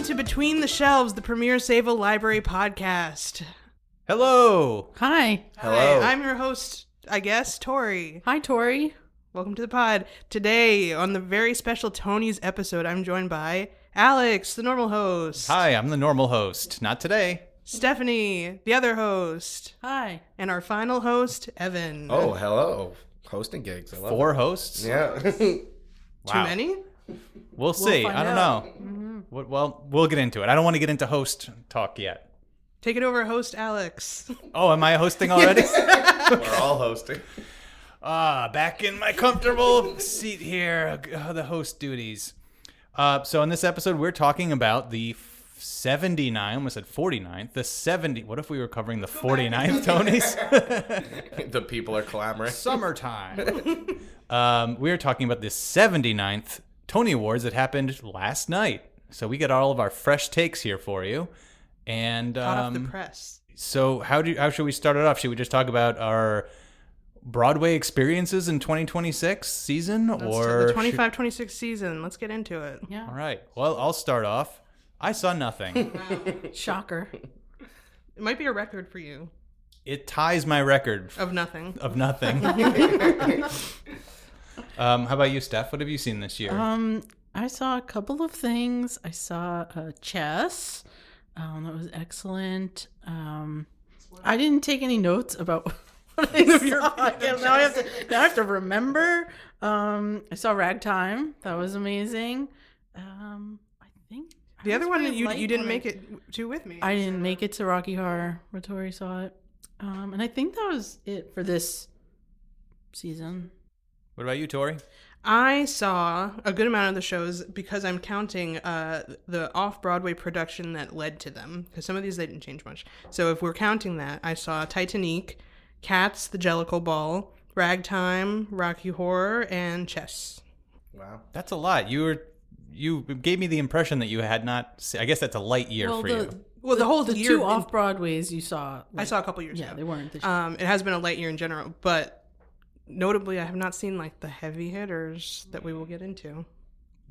Welcome to Between the Shelves, the premier Save-A Library podcast. Hello. Hi. Hello. Hi, I'm your host, I guess, Tory. Hi, Tory. Welcome to the pod. Today, on the very special Tony's episode, I'm joined by Alex, the normal host. Hi, I'm the normal host. Not today. Stephanie, the other host. Hi. And our final host, Evan. Oh, hello. Hosting gigs. I love 4 it. hosts? Yeah. Too Wow. many? We'll see. find I don't out. know. Well, we'll get into it. I don't want to get into host talk yet. Take it over, host Alex. Oh, am I hosting already? We're all hosting. Back in my comfortable seat here. The host duties. So in this episode, we're talking about the 79, I almost said 49th, the 70, what if we were covering the 49th Tonys? The people are clamoring. Summertime. We are talking about the 79th Tony Awards that happened last night. So we get all of our fresh takes here for you. And Hot off the press. so how should we start it off? Should we just talk about our Broadway experiences in 2026 season? Or the 25-26 season. Let's get into it. Yeah. All right. Well, I'll start off. I saw nothing. Shocker. It might be a record for you. It ties my record Of nothing. of nothing. How about you, Steph? What have you seen this year? I saw a couple of things. I saw chess. That was excellent. I didn't take any notes about what I saw. Now I have to remember. I saw Ragtime. That was amazing. I think The other one that you didn't when make it to with me. I didn't make it to Rocky Horror where Tory saw it. And I think that was it for this season. What about you, Tory? I saw a good amount of the shows because I'm counting the off-Broadway production that led to them. Because some of these, they didn't change much. So if we're counting that, I saw Titanic, Cats, The Jellicle Ball, Ragtime, Rocky Horror, and Chess. Wow. That's a lot. You gave me the impression that you had not. I guess that's a light year for you. Well, the whole the year... two off-Broadways you saw. I saw a couple years ago. Yeah, they weren't this year. It has been a light year in general, but notably, I have not seen like the heavy hitters that we will get into.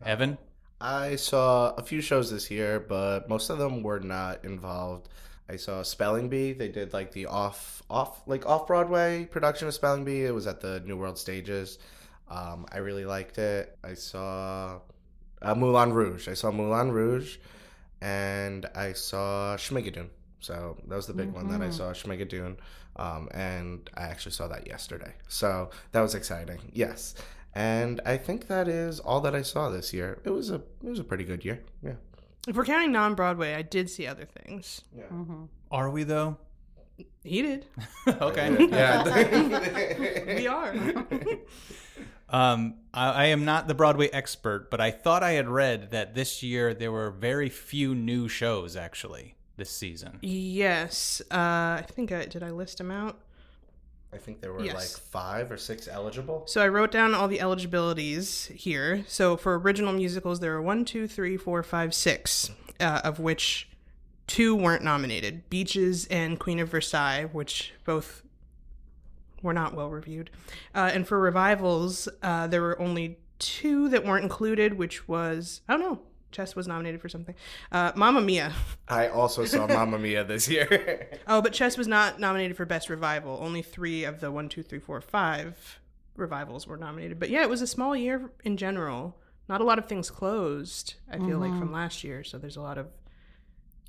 Evan? I saw a few shows this year, but most of them were not involved. I saw Spelling Bee. They did like the off-Broadway production of Spelling Bee. It was at the New World Stages. I really liked it. I saw Moulin Rouge. And I saw Schmigadoon. So that was the big one that I saw, Schmigadoon. And I actually saw that yesterday. So that was exciting. Yes. And I think that is all that I saw this year. It was a pretty good year. Yeah. If we're counting non-Broadway, I did see other things. Yeah. Are we, though? He did. Okay. Yeah. We are. I am not the Broadway expert, but I thought I had read that this year there were very few new shows, actually, this season. Yes. I think did I list them out? I think there were Yes. like 5 or 6 eligible. So I wrote down all the eligibilities here. So for original musicals, there were 1, 2, 3, 4, 5, 6, of which 2 weren't nominated. Beaches and Queen of Versailles, which both were not well reviewed. And for revivals, there were only 2 that weren't included, which was, I don't know, Chess was nominated for something. Mamma Mia. I also saw Mamma Mia this year. Oh, but Chess was not nominated for Best Revival. Only 3 of the 1, 2, 3, 4, 5 revivals were nominated. But yeah, it was a small year in general. Not a lot of things closed, I feel like, from last year. So there's a lot of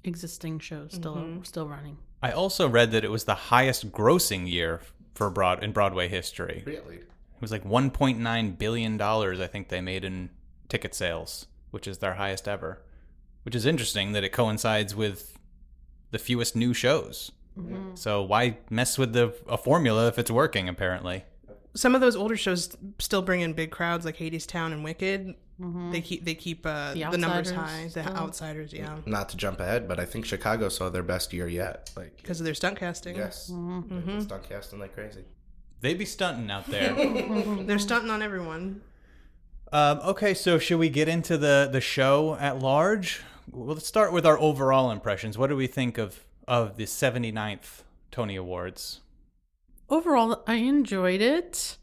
Existing shows still running. I also read that it was the highest grossing year for in Broadway history. Really? It was like $1.9 billion, I think they made in ticket sales, which is their highest ever. Which is interesting that it coincides with the fewest new shows. Mm-hmm. So why mess with a formula if it's working, apparently? some of those older shows still bring in big crowds, like Hadestown and Wicked. Mm-hmm. They keep the numbers high. The Outsiders, yeah. Not to jump ahead, but I think Chicago saw their best year yet, like because of their stunt casting. Yes, mm-hmm. Stunt casting like crazy. They be stunting out there. They're stunting on everyone. Okay, so should we get into the show at large? Well, let's start with our overall impressions. What do we think of the 79th Tony Awards? Overall, I enjoyed it.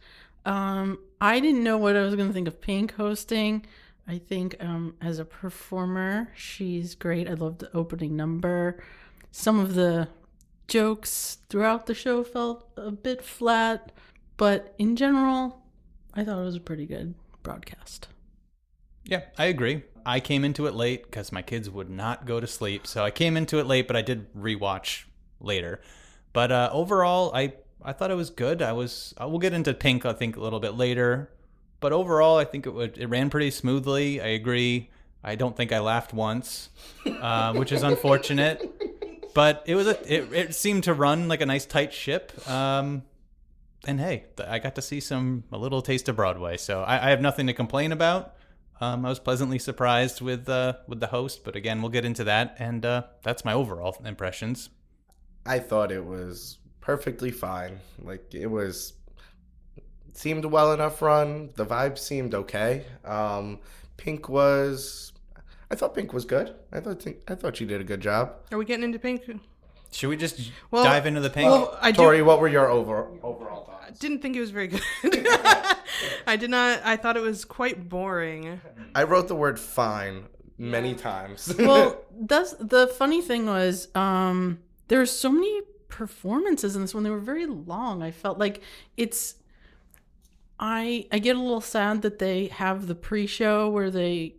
I didn't know what I was going to think of Pink hosting. I think as a performer, she's great. I love the opening number. Some of the jokes throughout the show felt a bit flat, but in general, I thought it was a pretty good broadcast. Yeah, I agree. I came into it late because my kids would not go to sleep. So I came into it late, but I did rewatch later. But overall, I thought it was good. I will get into Pink, I think, a little bit later. But overall, I think it ran pretty smoothly. I agree. I don't think I laughed once, which is unfortunate. But it seemed to run like a nice tight ship. And hey, I got to see a little taste of Broadway. So I have nothing to complain about. I was pleasantly surprised with the host, but again, we'll get into that, and that's my overall impressions. I thought it was perfectly fine. Like, seemed well enough run. The vibe seemed okay. I thought Pink was good. I thought she did a good job. Are we getting into Pink? Should we just dive into the Pink? Well, Tori, what were your overall thoughts? I didn't think it was very good. I did not. I thought it was quite boring. I wrote the word fine many times. Well, the funny thing was there's so many performances in this one. They were very long. I felt like I get a little sad that they have the pre-show where they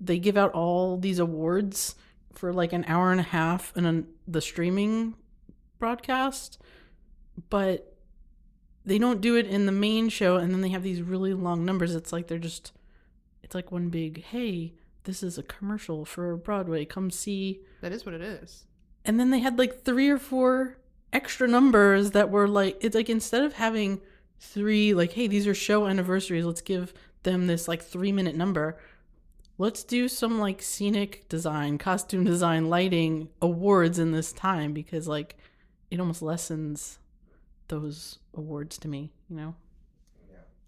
give out all these awards for like an hour and a half and the streaming broadcast, but they don't do it in the main show, and then they have these really long numbers. It's like it's like one big, hey, this is a commercial for Broadway, come see. That is what it is. And then they had like 3 or 4 extra numbers that were like, it's like instead of having 3, like, hey, these are show anniversaries, let's give them this like 3-minute number. Let's do some like scenic design, costume design, lighting awards in this time, because like it almost lessens those awards to me, you know?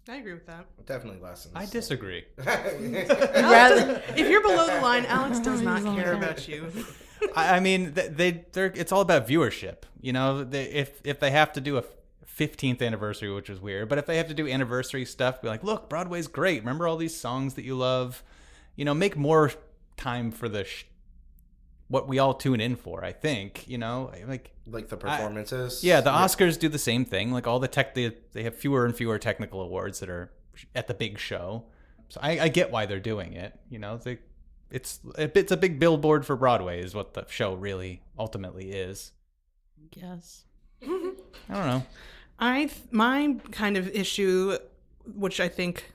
I agree with that. Definitely lessons. I disagree. If you're below the line, Alex does not care about you. I mean, it's all about viewership. You know, if they have to do a 15th anniversary, which is weird, but if they have to do anniversary stuff, be like, look, Broadway's great. Remember all these songs that you love? You know, make more time for what we all tune in for, I think, you know, like the performances. The Oscars do the same thing. Like all the they have fewer and fewer technical awards that are at the big show. So I get why they're doing it. You know, it's a big billboard for Broadway is what the show really ultimately is. Yes. I don't know. My kind of issue, which I think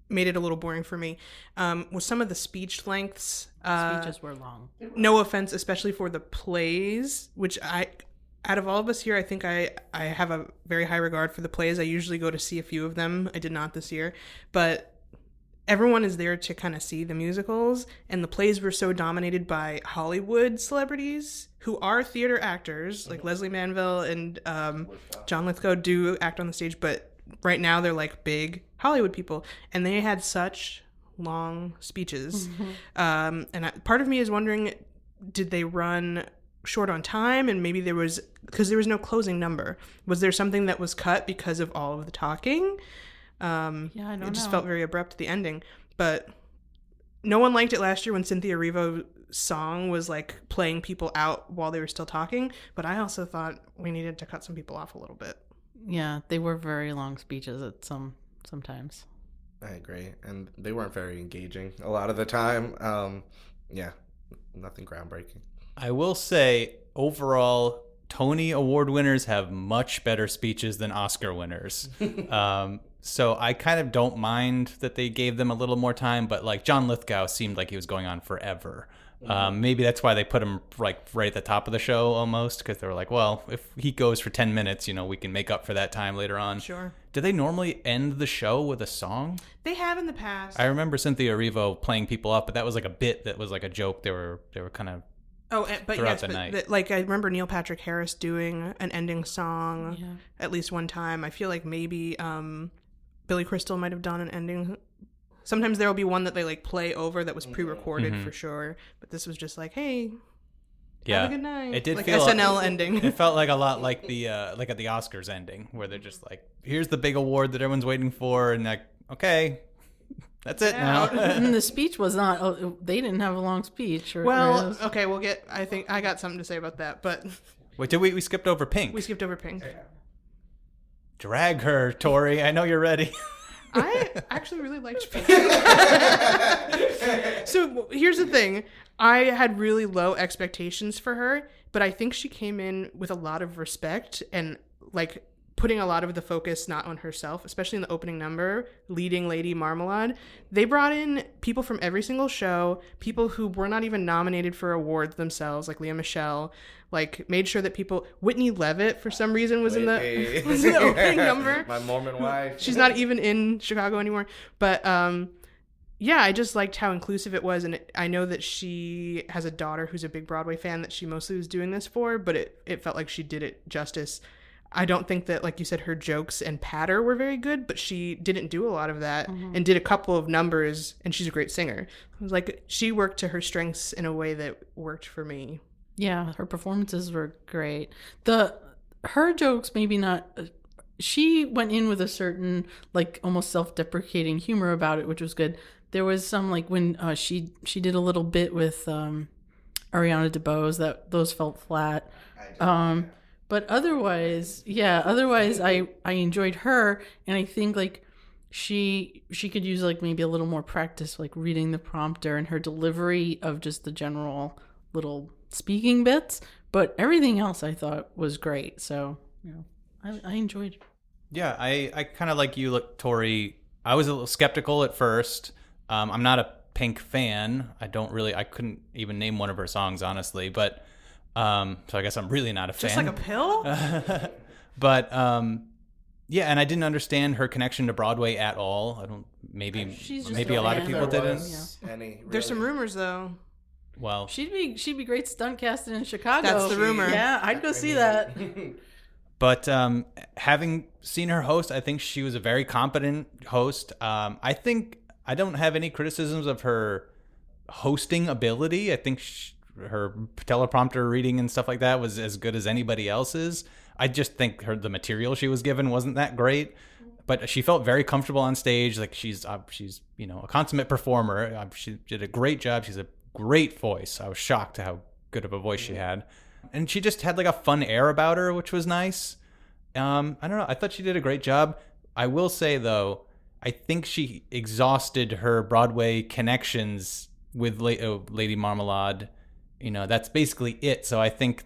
made it a little boring for me, was some of the speech lengths. Speeches were long. No offense, especially for the plays, which out of all of us here, I think I have a very high regard for the plays. I usually go to see a few of them. I did not this year, but everyone is there to kind of see the musicals, and the plays were so dominated by Hollywood celebrities who are theater actors, like Leslie Manville and John Lithgow do act on the stage, but right now they're like big Hollywood people, and they had such long speeches. Part of me is wondering, did they run short on time? And maybe because there was no closing number. Was there something that was cut because of all of the talking? I don't know. It just felt very abrupt at the ending. But no one liked it last year when Cynthia Erivo's song was like playing people out while they were still talking. But I also thought we needed to cut some people off a little bit. Yeah, they were very long speeches at sometimes. I agree. And they weren't very engaging a lot of the time. Nothing groundbreaking. I will say, overall, Tony Award winners have much better speeches than Oscar winners. So I kind of don't mind that they gave them a little more time, but like John Lithgow seemed like he was going on forever. Maybe that's why they put him like right at the top of the show almost, because they were like, well, if he goes for 10 minutes, you know, we can make up for that time later on. Sure. Do they normally end the show with a song? They have in the past. I remember Cynthia Erivo playing people up, but that was like a bit that was like a joke. They were kind of but throughout yes, the night. I remember Neil Patrick Harris doing an ending song at least one time. I feel like maybe Billy Crystal might have done an ending. Sometimes there will be one that they like play over that was pre-recorded for sure, but this was just like, hey, have a good night. It did like feel SNL ending. It felt like a lot like the like at the Oscars ending, where they're just like, here's the big award that everyone's waiting for, and like, okay, That's it Yeah. now. And the speech was not. Oh, they didn't have a long speech. Well, okay, we'll get. I think I got something to say about that, but Wait, did we skipped over Pink? we skipped over Pink. Drag her, Tory. I know you're ready. I actually really liked Pink. So here's the thing. I had really low expectations for her, but I think she came in with a lot of respect and like putting a lot of the focus not on herself, especially in the opening number, leading Lady Marmalade. They brought in people from every single show, people who were not even nominated for awards themselves, like Lea Michele, like made sure that people, Whitney Leavitt for some reason was in the opening number. My Mormon wife. She's not even in Chicago anymore. But yeah, I just liked how inclusive it was. And I know that she has a daughter who's a big Broadway fan that she mostly was doing this for, but it felt like she did it justice. I don't think that, like you said, her jokes and patter were very good, but she didn't do a lot of that and did a couple of numbers, and she's a great singer. It was like she worked to her strengths in a way that worked for me. Yeah, her performances were great. Her jokes, maybe not. She went in with a certain, like, almost self-deprecating humor about it, which was good. There was some, like, when she did a little bit with Ariana DeBose, those felt flat. But otherwise, I enjoyed her, and I think like she could use like maybe a little more practice, like reading the prompter and her delivery of just the general little speaking bits. But everything else I thought was great. So I enjoyed it. Yeah, I kind of like you, look, Tory. I was a little skeptical at first. I'm not a Pink fan. I couldn't even name one of her songs, honestly, but. So I guess I'm really not a fan. Just like a pill? But yeah, and I didn't understand her connection to Broadway at all. Maybe a lot of people didn't. There's some rumors though. Well, she'd be great stunt casting in Chicago. That's the rumor. Yeah, I'd go see that. But having seen her host, I think she was a very competent host. I think I don't have any criticisms of her hosting ability. I think her teleprompter reading and stuff like that was as good as anybody else's. I just think the material she was given wasn't that great, but she felt very comfortable on stage. Like she's a consummate performer. She did a great job. She's a great voice. I was shocked at how good of a voice she had, and she just had like a fun air about her, which was nice. I don't know. I thought she did a great job. I will say though, I think she exhausted her Broadway connections with Lady Marmalade. That's basically it. So I think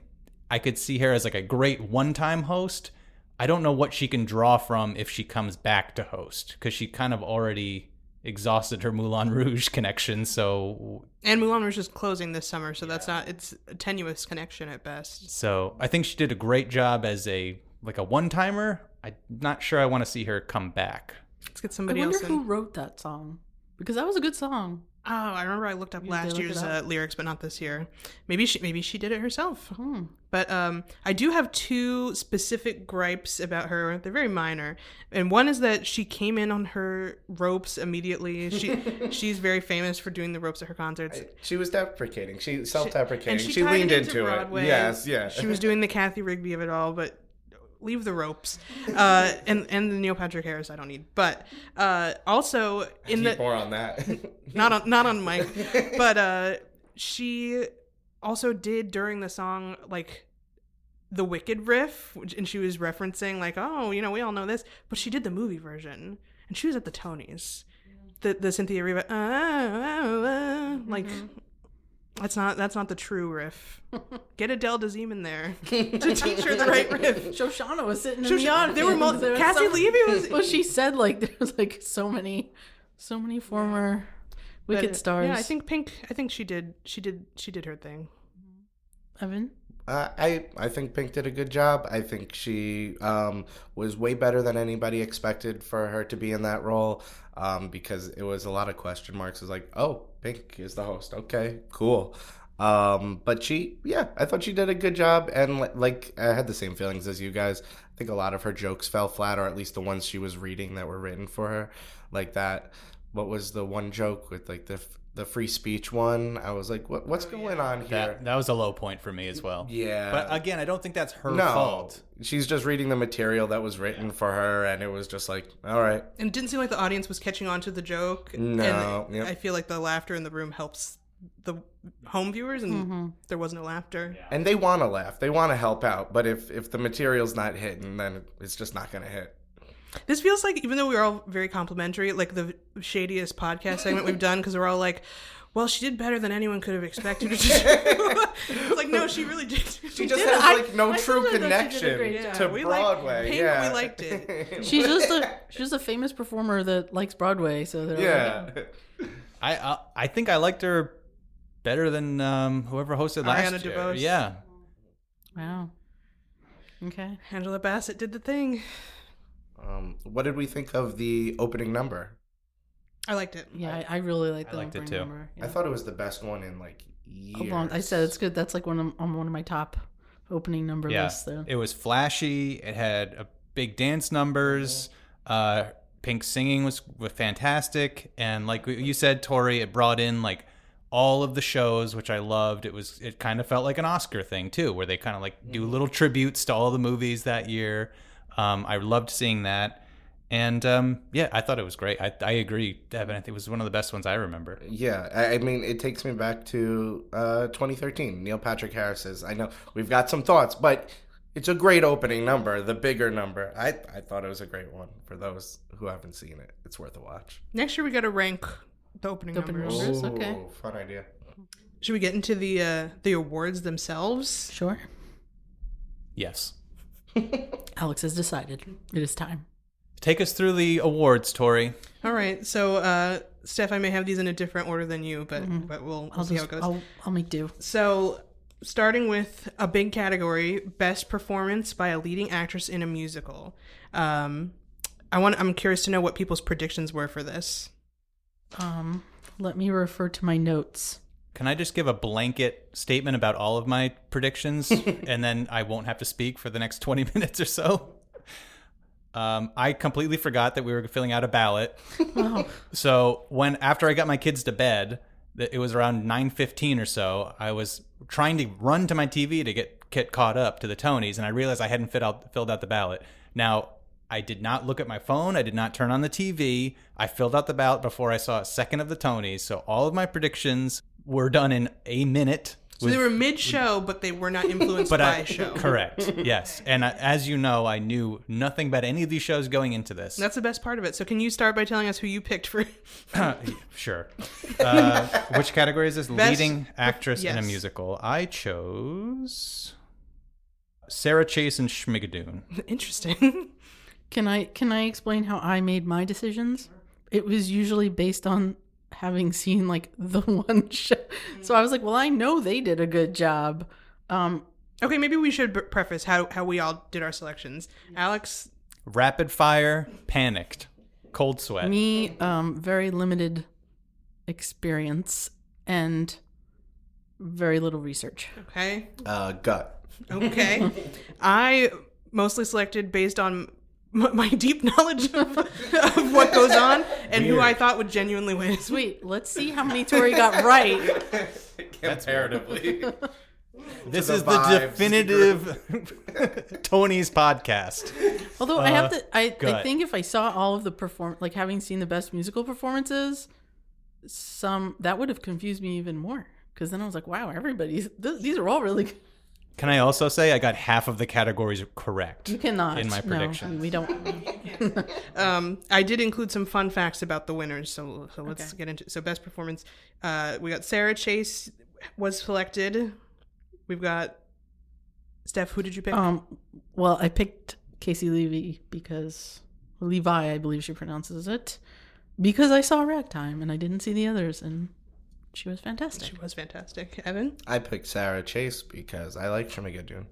I could see her as like a great one-time host. I don't know what she can draw from if she comes back to host, because she kind of already exhausted her Moulin Rouge connection. And Moulin Rouge is closing this summer, so it's a tenuous connection at best. So I think she did a great job as a one-timer. I'm not sure I want to see her come back. Let's get somebody else in. I wonder who wrote that song, because that was a good song. Oh, I remember I looked up last year's lyrics, but not this year. Maybe she did it herself. But I do have two specific gripes about her. They're very minor, and one is that she came in on her ropes immediately. She's very famous for doing the ropes at her concerts. She was deprecating. She self-deprecating. She She tied leaned it into into Broadway. it. Yes, yeah. She was doing the Kathy Rigby of it all, but leave the ropes. And the Neil Patrick Harris I don't need. But also in the more on that. not on Mike. But she also did during the song like the Wicked riff, and she was referencing like, oh, we all know this, but she did the movie version, and she was at the Tonys. The Cynthia Erivo, like that's not the true riff. Get Adele Dazeem in there to teach her the right riff. Shoshana was sitting in the audience. There were Cassie Levy was. Well, she said like there was like so many former Wicked stars. Yeah, I think Pink. I think she did her thing. Evan. I think Pink did a good job. I think she was way better than anybody expected for her to be in that role, because it was a lot of question marks. It was like, oh, Pink is the host. Okay, cool. But I thought she did a good job, and like I had the same feelings as you guys. I think a lot of her jokes fell flat, or at least the ones she was reading that were written for her like that. what was the one joke with like the free speech one? I was like, what's going on here? That was a low point for me as well. Yeah. But again, I don't think that's her No, fault. she's just reading the material that was written for her, and it was just like, all right. And it didn't seem like the audience was catching on to the joke. No, And yep. I feel like the laughter in the room helps the home viewers, and there was no laughter. And they want to laugh. They want to help out. But if the material's not hitting, then it's just not going to hit. This feels like, even though we're all very complimentary, like the shadiest podcast segment we've done, because we're all like, well, she did better than anyone could have expected her to do. It's like, no, she really did. She just has like no true thought she did a connection great job. to We Broadway. painfully liked it. She's just a famous performer that likes Broadway. So they're Yeah. I think I liked her better than whoever hosted last Ariana year. DeBose. Yeah. Wow. Okay. Angela Bassett did the thing. What did we think of the opening number? I liked it. Yeah, I really like the liked it opening too. number. I thought it was the best one in like years. I said it's good. That's like on one of my top opening number lists. There. It was flashy. It had big dance numbers. Pink singing was fantastic. And like you said, Tory, it brought in like all of the shows, which I loved. It kind of felt like an Oscar thing too, where they kind of like do little tributes to all the movies that year. I loved seeing that. And I thought it was great. I agree, Evan. I think it was one of the best ones I remember. Yeah, I mean, it takes me back to 2013. Neil Patrick Harris's. I know we've got some thoughts, but it's a great opening number, the bigger number. I thought it was a great one. For those who haven't seen it, it's worth a watch. Next year we got to rank the opening numbers. numbers. Okay. Ooh, fun idea. Should we get into the awards themselves? Sure. Yes. Alex has decided. It is time. Take us through the awards, Tory. All right. So, Steph, I may have these in a different order than you, but we'll see how it goes. I'll make do. So, starting with a big category, best performance by a leading actress in a musical. I'm curious to know what people's predictions were for this. Let me refer to my notes. Can I just give a blanket statement about all of my predictions, and then I won't have to speak for the next 20 minutes or so? I completely forgot that we were filling out a ballot. Wow. So after I got my kids to bed, it was around 9:15 or so, I was trying to run to my TV to get caught up to the Tonys, and I realized I hadn't filled out the ballot. Now, I did not look at my phone. I did not turn on the TV. I filled out the ballot before I saw a second of the Tonys. So all of my predictions were done in a minute. So they were mid-show, but they were not influenced by a show. Correct. Yes. And as you know, I knew nothing about any of these shows going into this. That's the best part of it. So can you start by telling us who you picked for... Sure. Which category is this? Best- Leading actress in a yes. musical. I chose Sarah Chase and Schmigadoon. Interesting. Can I explain how I made my decisions? It was usually based on having seen like the one show. So I was like, well, I know they did a good job. Okay, maybe we should preface how we all did our selections. Alex... Rapid fire, panicked, cold sweat. Me, very limited experience and very little research. Okay. Gut. Okay. I mostly selected based on my deep knowledge of what goes on and who I thought would genuinely win. Sweet. Let's see how many Tory got right. Comparatively. This the is the vibes definitive Tony's podcast. Although I have to, I gut. think if I saw all of the like having seen the best musical performances, that would have confused me even more. Because then I was like, wow, these are all really good. Can I also say I got half of the categories correct? You cannot. In my No, predictions. we don't. I did include some fun facts about the winners, so let's get into it. So best performance, we got Sarah Chase was selected. We've got Steph. Who did you pick? Well, I picked Casey Levi Levi, I believe she pronounces it, because I saw Ragtime and I didn't see the others, and she was fantastic. She was fantastic. Evan, I picked Sarah Chase because I like Schmigadoon.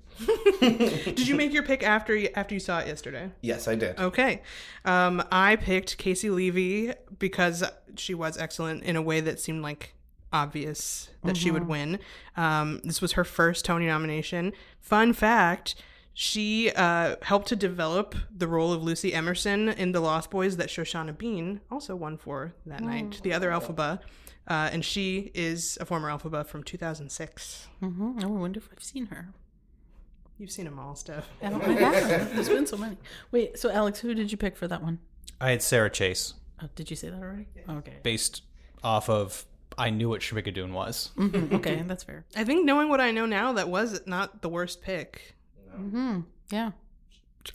did you make your pick after you saw it yesterday? Yes, I did. Okay. I picked Casey Levy because she was excellent in a way that seemed like obvious that she would win. This was her first Tony nomination. Fun fact, She helped to develop the role of Lucy Emerson in The Lost Boys that Shoshana Bean also won for that night, the other Elphaba. And she is a former Elphaba from 2006. Mm-hmm. I wonder if I've seen her. You've seen them all, Steph. I haven't. There's been so many. Wait, so Alex, who did you pick for that one? I had Sarah Chase. Oh, did you say that already? Okay. Based off of I knew what Shmigadoon was. Mm-hmm. Okay, that's fair. I think knowing what I know now, that was not the worst pick. Mm-hmm. Yeah.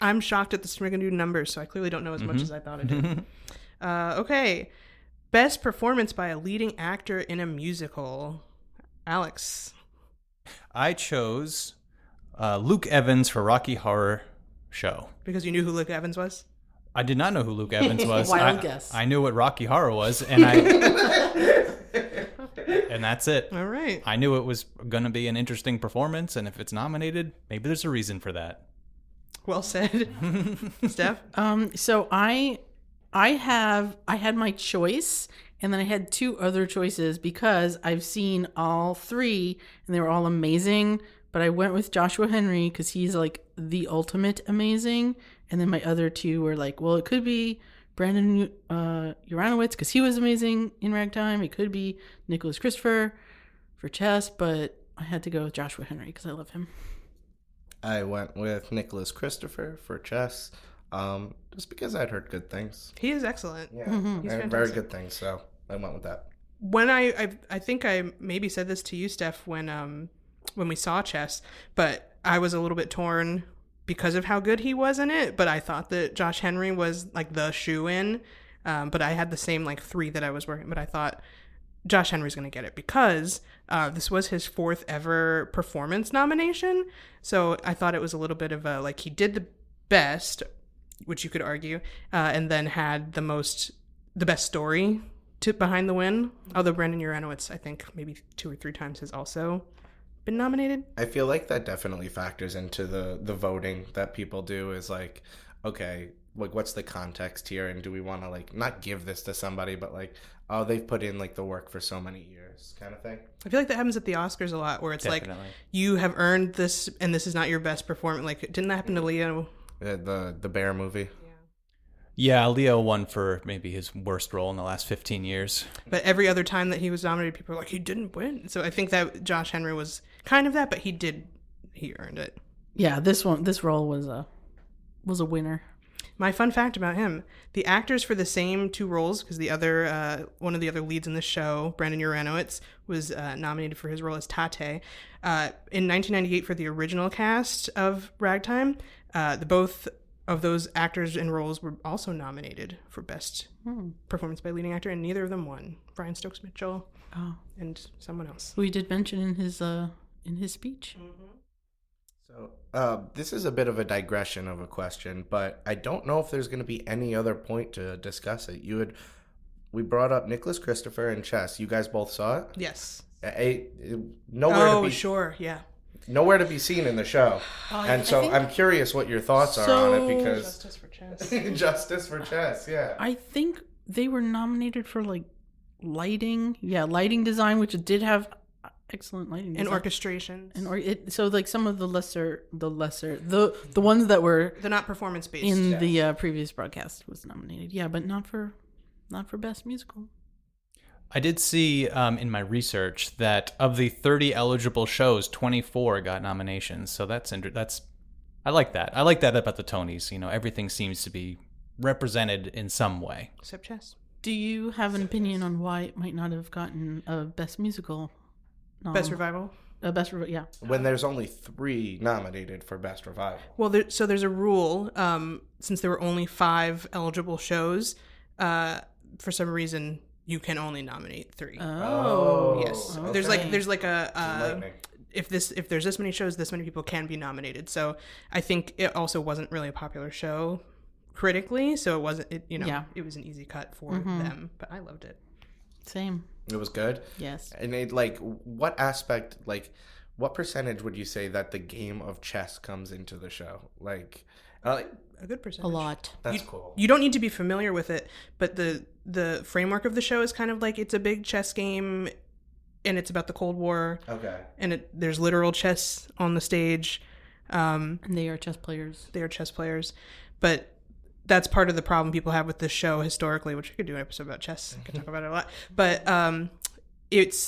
I'm shocked at the Shmigadoon numbers, so I clearly don't know as much as I thought I did. Okay. Best performance by a leading actor in a musical. Alex. I chose Luke Evans for Rocky Horror Show. Because you knew who Luke Evans was? I did not know who Luke Evans was. Wild guess. I knew what Rocky Horror was, and and that's it. All right. I knew it was going to be an interesting performance, and if it's nominated, maybe there's a reason for that. Well said. Steph? So I had my choice, and then I had two other choices because I've seen all three, and they were all amazing. But I went with Joshua Henry because he's like the ultimate amazing. And then my other two were like, well, it could be Brandon Uranowitz because he was amazing in Ragtime. It could be Nicholas Christopher for Chess, but I had to go with Joshua Henry because I love him. I went with Nicholas Christopher for Chess, just because I'd heard good things. He is excellent. Yeah, He's and fantastic. very good things, so I went with that. When I think I maybe said this to you, Steph, when we saw Chess, but I was a little bit torn because of how good he was in it, but I thought that Josh Henry was like the shoe-in, but I had the same like three that I was working, but I thought Josh Henry's going to get it because this was his fourth ever performance nomination, so I thought it was a little bit of a, like, he did the best, which you could argue, and then had the best story behind the win, although Brandon Uranowitz, I think maybe 2 or 3 times has also been nominated. I feel like that definitely factors into the voting that people do is like, okay, like what's the context here, and do we want to like not give this to somebody, but like, oh, they've put in like the work for so many years kind of thing. I feel like that happens at the Oscars a lot where it's Definitely. like you have earned this and this is not your best performance. Like, didn't that happen to Leo? The Bear movie. Yeah, Leo won for maybe his worst role in the last 15 years. But every other time that he was nominated, people were like, he didn't win. So I think that Josh Henry was kind of that, but he earned it. Yeah, this role was a winner. My fun fact about him, the actors for the same 2 roles, because the other one of the other leads in the show, Brandon Uranowitz, was nominated for his role as Tate. In 1998 for the original cast of Ragtime, both of those actors and roles were also nominated for Best Performance by Leading Actor, and neither of them won. Brian Stokes Mitchell and someone else. We did mention in his speech. So this is a bit of a digression of a question, but I don't know if there's going to be any other point to discuss it. We brought up Nicholas Christopher and Chess. You guys both saw it? Yes. Nowhere to be seen in the show. And so I'm curious what your thoughts are on it, because Justice for Chess. Justice for Chess, yeah. I think they were nominated for like lighting design, which did have excellent lighting design. And orchestration. So like some of the ones that were They're not performance based. in the previous broadcast was nominated. Yeah, but not for Best Musical. I did see in my research that of the 30 eligible shows, 24 got nominations. So I like that. I like that about the Tonys. You know, everything seems to be represented in some way. Except Chess. Do you have an opinion on why it might not have gotten a Best Musical? Best Revival? Yeah. When there's only 3 nominated for Best Revival. Well, there's a rule, since there were only 5 eligible shows, for some reason you can only nominate 3. Oh. Yes. Okay. There's like a Enlightening. if there's this many shows, this many people can be nominated. So I think it also wasn't really a popular show critically, so it wasn't it was an easy cut for them, but I loved it. Same. It was good? Yes. And what percentage would you say that the game of chess comes into the show? Like, A good percentage. A lot. That's cool. You don't need to be familiar with it, but the framework of the show is kind of like it's a big chess game, and it's about the Cold War. Okay. And there's literal chess on the stage. And they are chess players. They are chess players. But that's part of the problem people have with this show historically, which I could do an episode about chess. I could talk about it a lot. But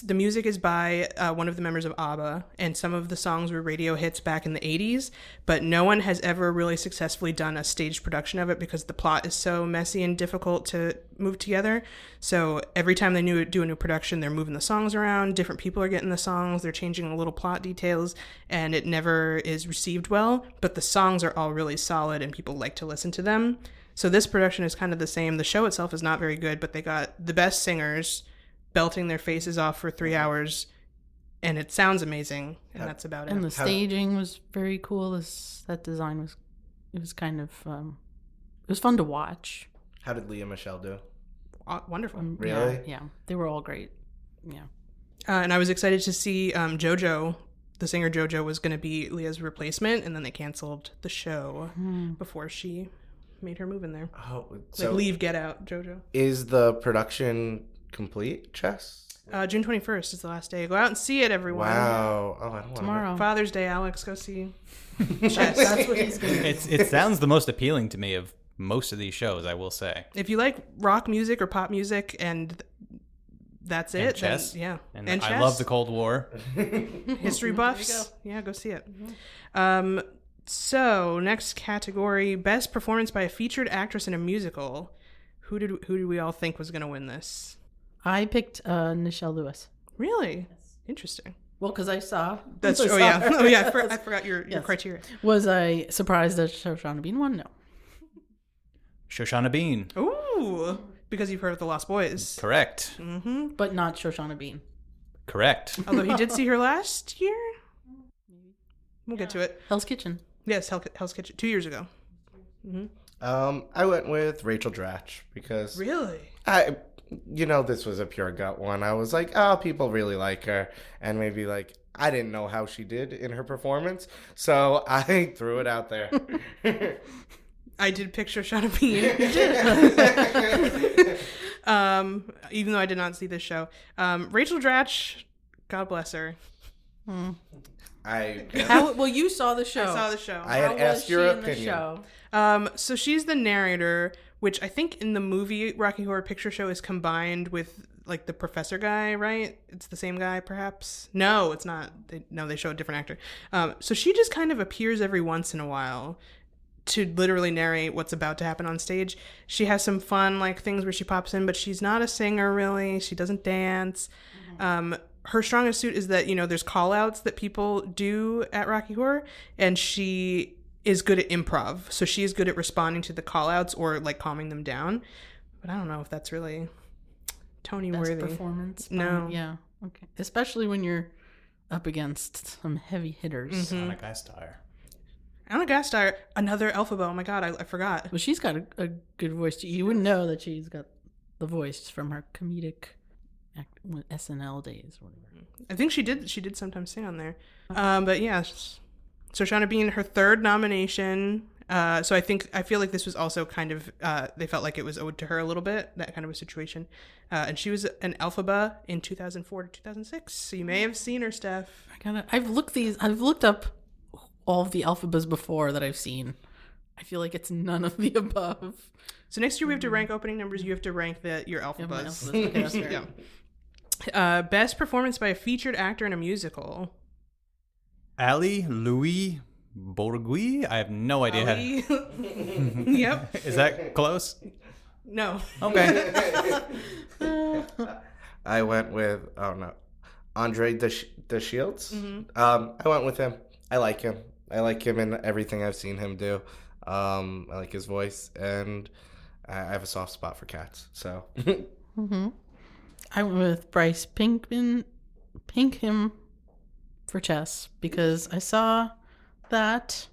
the music is by one of the members of ABBA, and some of the songs were radio hits back in the 80s, but no one has ever really successfully done a staged production of it because the plot is so messy and difficult to move together. So every time they do a new production, they're moving the songs around, different people are getting the songs, they're changing the little plot details, and it never is received well, but the songs are all really solid and people like to listen to them. So this production is kind of the same. The show itself is not very good, but they got the best singers belting their faces off for 3 hours, and it sounds amazing, and that's about it. And the staging was very cool. That design was kind of it was fun to watch. How did Leah Michelle do? Wonderful. Really? Yeah, they were all great. Yeah. And I was excited to see JoJo. The singer JoJo was going to be Leah's replacement, and then they canceled the show before she made her move in there. Oh, so leave, get out, JoJo. Is the production complete, Chess? June 21st is the last day. Go out and see it, everyone. Wow. Oh, I don't want Tomorrow. Father's Day, Alex. Go see Chess. That's what he's going to do. It sounds the most appealing to me of most of these shows, I will say. If you like rock music or pop music and that's it, chess. then, yeah. And chess. I love the Cold War. History buffs. Yeah, go see it. So, next category, Best Performance by a Featured Actress in a Musical. Who did we all think was going to win this? I picked Nichelle Lewis. Really? Yes. Interesting. Well, because I saw. That's true. I Oh, saw yeah. her. Oh, yeah. I forgot your criteria. Was I surprised that Shoshana Bean won? No. Shoshana Bean. Ooh. Because you've heard of The Lost Boys. Correct. Mm-hmm. But not Shoshana Bean. Correct. Although he did see her last year. We'll get to it. Hell's Kitchen. Yes, Hell's Kitchen. 2 years ago. Mm-hmm. I went with Rachel Dratch because Really? This was a pure gut one. I was like, oh, people really like her, and maybe like I didn't know how she did in her performance, so I threw it out there. I did pick Shoshana Bean. Even though I did not see this show. Rachel Dratch, God bless her. Well, you saw the show. I saw the show. I had asked your opinion. So she's the narrator, which I think in the movie Rocky Horror Picture Show is combined with like the professor guy, right? It's the same guy, perhaps? No, it's not. They show a different actor. So she just kind of appears every once in a while to literally narrate what's about to happen on stage. She has some fun like things where she pops in, but she's not a singer really. She doesn't dance. Her strongest suit is that, there's call outs that people do at Rocky Horror, and she is good at improv. So she is good at responding to the call outs or like calming them down. But I don't know if that's really Tony worthy. Best performance. No. Yeah. Okay. Especially when you're up against some heavy hitters. Anna Gasteyer. Anna Gasteyer, another Elphaba. Oh my God, I forgot. Well, she's got a good voice. You wouldn't know that she's got the voice from her comedic SNL days or whatever. I think she did sometimes sing on there. But yeah, so Shoshana Bean, her third nomination. So I feel like this was also kind of, they felt like it was owed to her a little bit, that kind of a situation. And she was an Elphaba in 2004 to 2006. So you may have seen her, Steph. I've looked up all of the Elphabas before that I've seen. I feel like it's none of the above. So next year we have to rank opening numbers. You have to rank your Elphabas. Okay, yeah. Best performance by a featured actor in a musical. Ali Louis Bourgui? I have no idea. Yep. Is that close? No. Okay. I went with Andre DeShields. Mm-hmm. I went with him. I like him. I like him in everything I've seen him do. I like his voice, and I have a soft spot for cats. So. Mm-hmm. I went with Bryce Pinkham for chess because I saw that,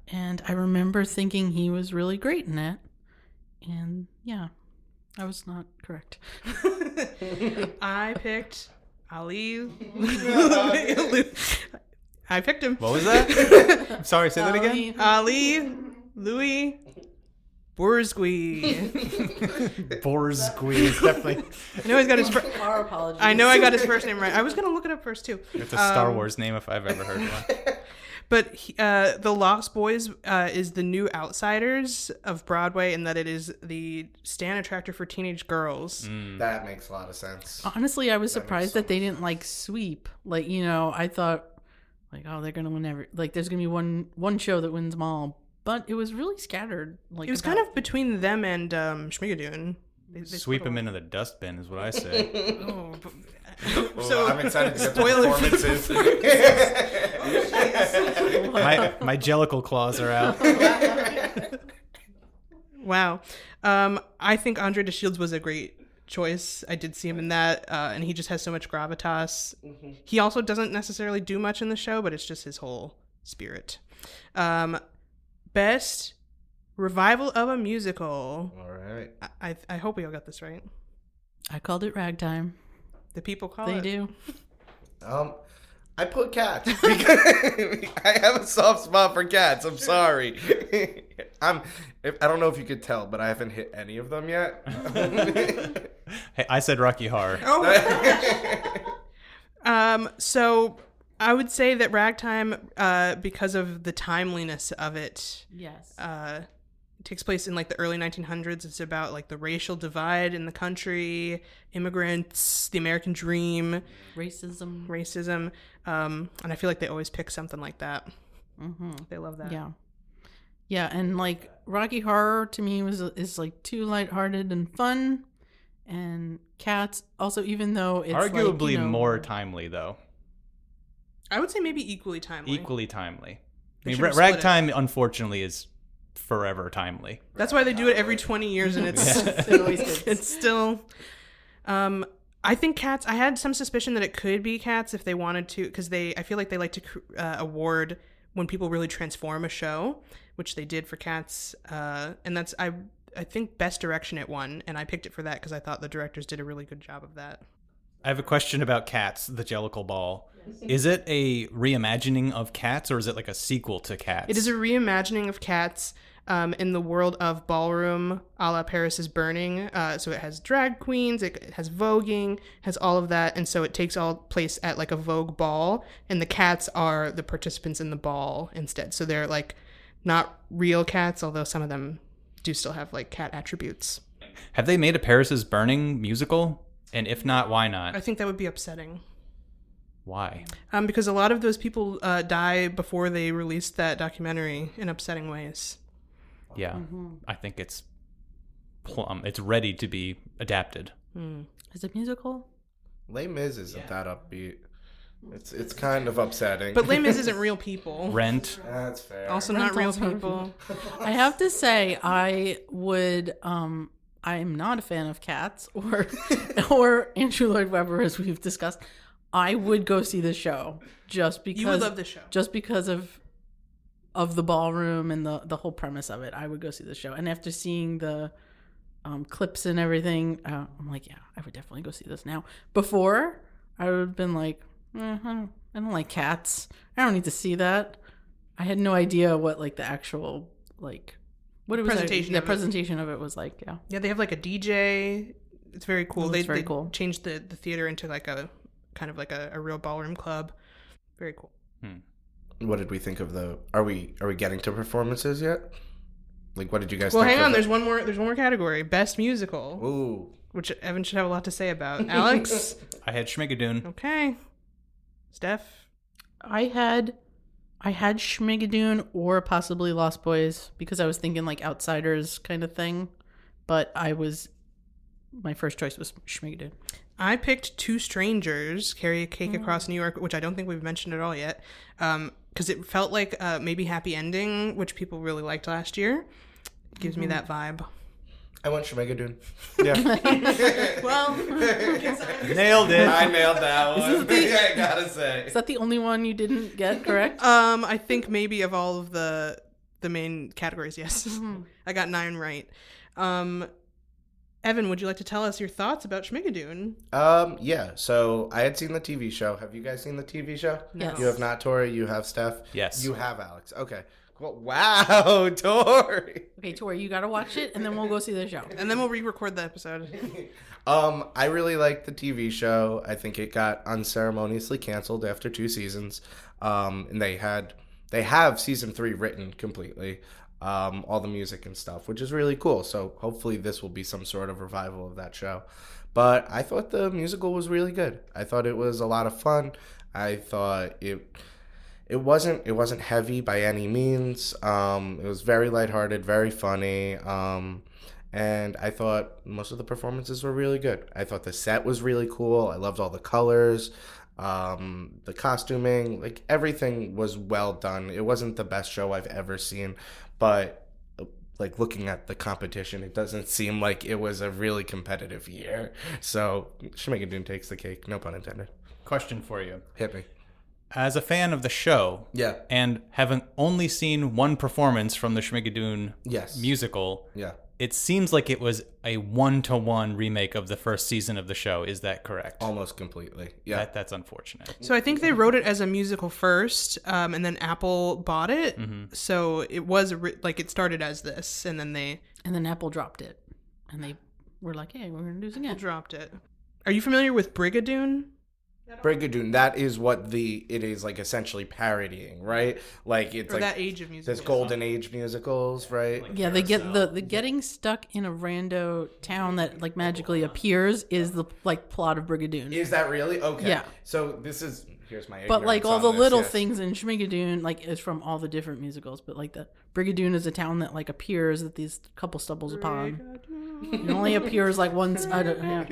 and I remember thinking he was really great in it. And yeah, I was not correct. I picked Ali. I picked him. What was that? I'm sorry, say that again. Ali Louis Bourgui. Bourgui, definitely. I know he's got his Our apologies. I know I got his first name right. I was gonna look it up first too. It's a Star Wars name if I've ever heard one. But The Lost Boys is the new Outsiders of Broadway, in that it is the stand attractor for teenage girls. That makes a lot of sense. Honestly, I was surprised that they didn't like sweep. Like, I thought like, oh, they're gonna win every, like, there's gonna be one show that wins them all. But it was really scattered. Like, It was kind of between them and Schmigadoon. They Sweep them into the dustbin is what I say. Oh, So I'm excited to get the spoiler- performances. my jellicle claws are out. wow. I think Andre DeShields was a great choice. I did see him in that, and he just has so much gravitas. He also doesn't necessarily do much in the show, but it's just his whole spirit. Best revival of a musical. All right. I hope we all got this right. I called it ragtime. The people call They it. do. I put Cats because I have a soft spot for Cats. I'm sorry. I don't know if you could tell, but I haven't hit any of them yet. Hey, I said Rocky Horror. So I would say that Ragtime, because of the timeliness of it, Yes. it takes place in like the early 1900s. It's about like the racial divide in the country, immigrants, the American dream, Racism. and I feel like they always pick something like that. They love that. Yeah, and like Rocky Horror to me is like too lighthearted and fun, and Cats also, even though it's Arguably like, more timely, though. I would say maybe equally timely. Equally timely. They I mean, should've split it. Ragtime, unfortunately, is forever timely. That's why they do it every 20 years, and it's It always is. it's still. I think Cats. I had some suspicion that it could be Cats if they wanted to, because I feel like they like to award when people really transform a show, which they did for Cats, and that's I think Best Direction it won, and I picked it for that because I thought the directors did a really good job of that. I have a question about Cats, the Jellicle Ball. Is it a reimagining of Cats, or is it like a sequel to Cats? It is a reimagining of Cats in the world of ballroom, a la Paris is Burning. So it has drag queens, it has voguing, has all of that, and so it takes all place at like a Vogue ball, and the cats are the participants in the ball instead. So they're like not real cats, although some of them do still have like cat attributes. Have they made a Paris is Burning musical? And if not, why not? I think that would be upsetting. Why? Because a lot of those people die before they released that documentary in upsetting ways. Yeah, I think it's ready to be adapted. Is it musical? Les Mis isn't that upbeat. It's kind of upsetting. But Les Mis isn't real people. Rent. That's fair. Also not real people. I have to say, I would. I am not a fan of Cats or Andrew Lloyd Webber, as we've discussed. I would go see the show just because You would love the show. Just because of the ballroom and the whole premise of it. I would go see the show. And after seeing the clips and everything, I'm like, yeah, I would definitely go see this now. Before, I would have been like, I don't like cats. I don't need to see that. I had no idea what like the actual like what it was. Presentation The of it. presentation of it was like. Yeah. Yeah, they have like a DJ. It's very cool. It's very they cool. changed the theater into like a kind of like a real ballroom club. Very cool. What did we think of the? Are we getting to performances yet? Like, what did you guys? Well, think hang of on. it? There's one more category. Best musical, Ooh. which Evan should have a lot to say about. Alex. I had Schmigadoon. Okay. Steph. I had Schmigadoon or possibly Lost Boys because I was thinking like Outsiders kind of thing, but my first choice was Schmigadoon. I picked Two Strangers, Carry a Cake Across New York, which I don't think we've mentioned at all yet, because it felt like maybe Happy Ending, which people really liked last year. It gives me that vibe. I went Schmigadoon. Yeah. Well, Nailed it. I nailed that one. I gotta say. Is that the only one you didn't get correct? I think maybe of all of the main categories, yes. I got 9 right. Evan, would you like to tell us your thoughts about Schmigadoon? Yeah. So I had seen the TV show. Have you guys seen the TV show? Yes. You have not, Tory. You have Steph. Yes. You have Alex. Okay. Cool. Wow, Tory. Okay, Tori, you got to watch it, and then we'll go see the show. And then we'll re-record the episode. I really liked the TV show. I think it got unceremoniously canceled after 2 seasons. And they had they have season 3 written completely, all the music and stuff, which is really cool. So hopefully this will be some sort of revival of that show. But I thought the musical was really good. I thought it was a lot of fun. I thought it wasn't heavy by any means. It was very lighthearted, very funny. And I thought most of the performances were really good. I thought the set was really cool. I loved all the colors, the costuming, like everything was well done. It wasn't the best show I've ever seen, but like looking at the competition, it doesn't seem like it was a really competitive year. So Schmigadoon takes the cake, no pun intended. Question for you. Hit me. As a fan of the show, Yeah. and having only seen one performance from the Schmigadoon Yes. musical, Yeah. it seems like it was a 1-to-1 remake of the first season of the show. Is that correct? Almost completely. Yeah. That's unfortunate. So I think they wrote it as a musical first, and then Apple bought it. So it was like it started as this, and then Apple dropped it, and they were like, "Hey, we're gonna do this again." dropped it. Are you familiar with Brigadoon? Brigadoon, that is what it is like essentially parodying, right? Like it's Or like that age of musicals. this golden age musicals, right? Yeah, they get the getting stuck in a rando town that like magically appears is the like plot of Brigadoon. Is that really? Okay. Yeah. So here's my But like ignorance all on the this, little yes. things in Schmigadoon, like is from all the different musicals. But like the Brigadoon is a town that like appears that these couple stumbles upon. It only appears like once. Yeah.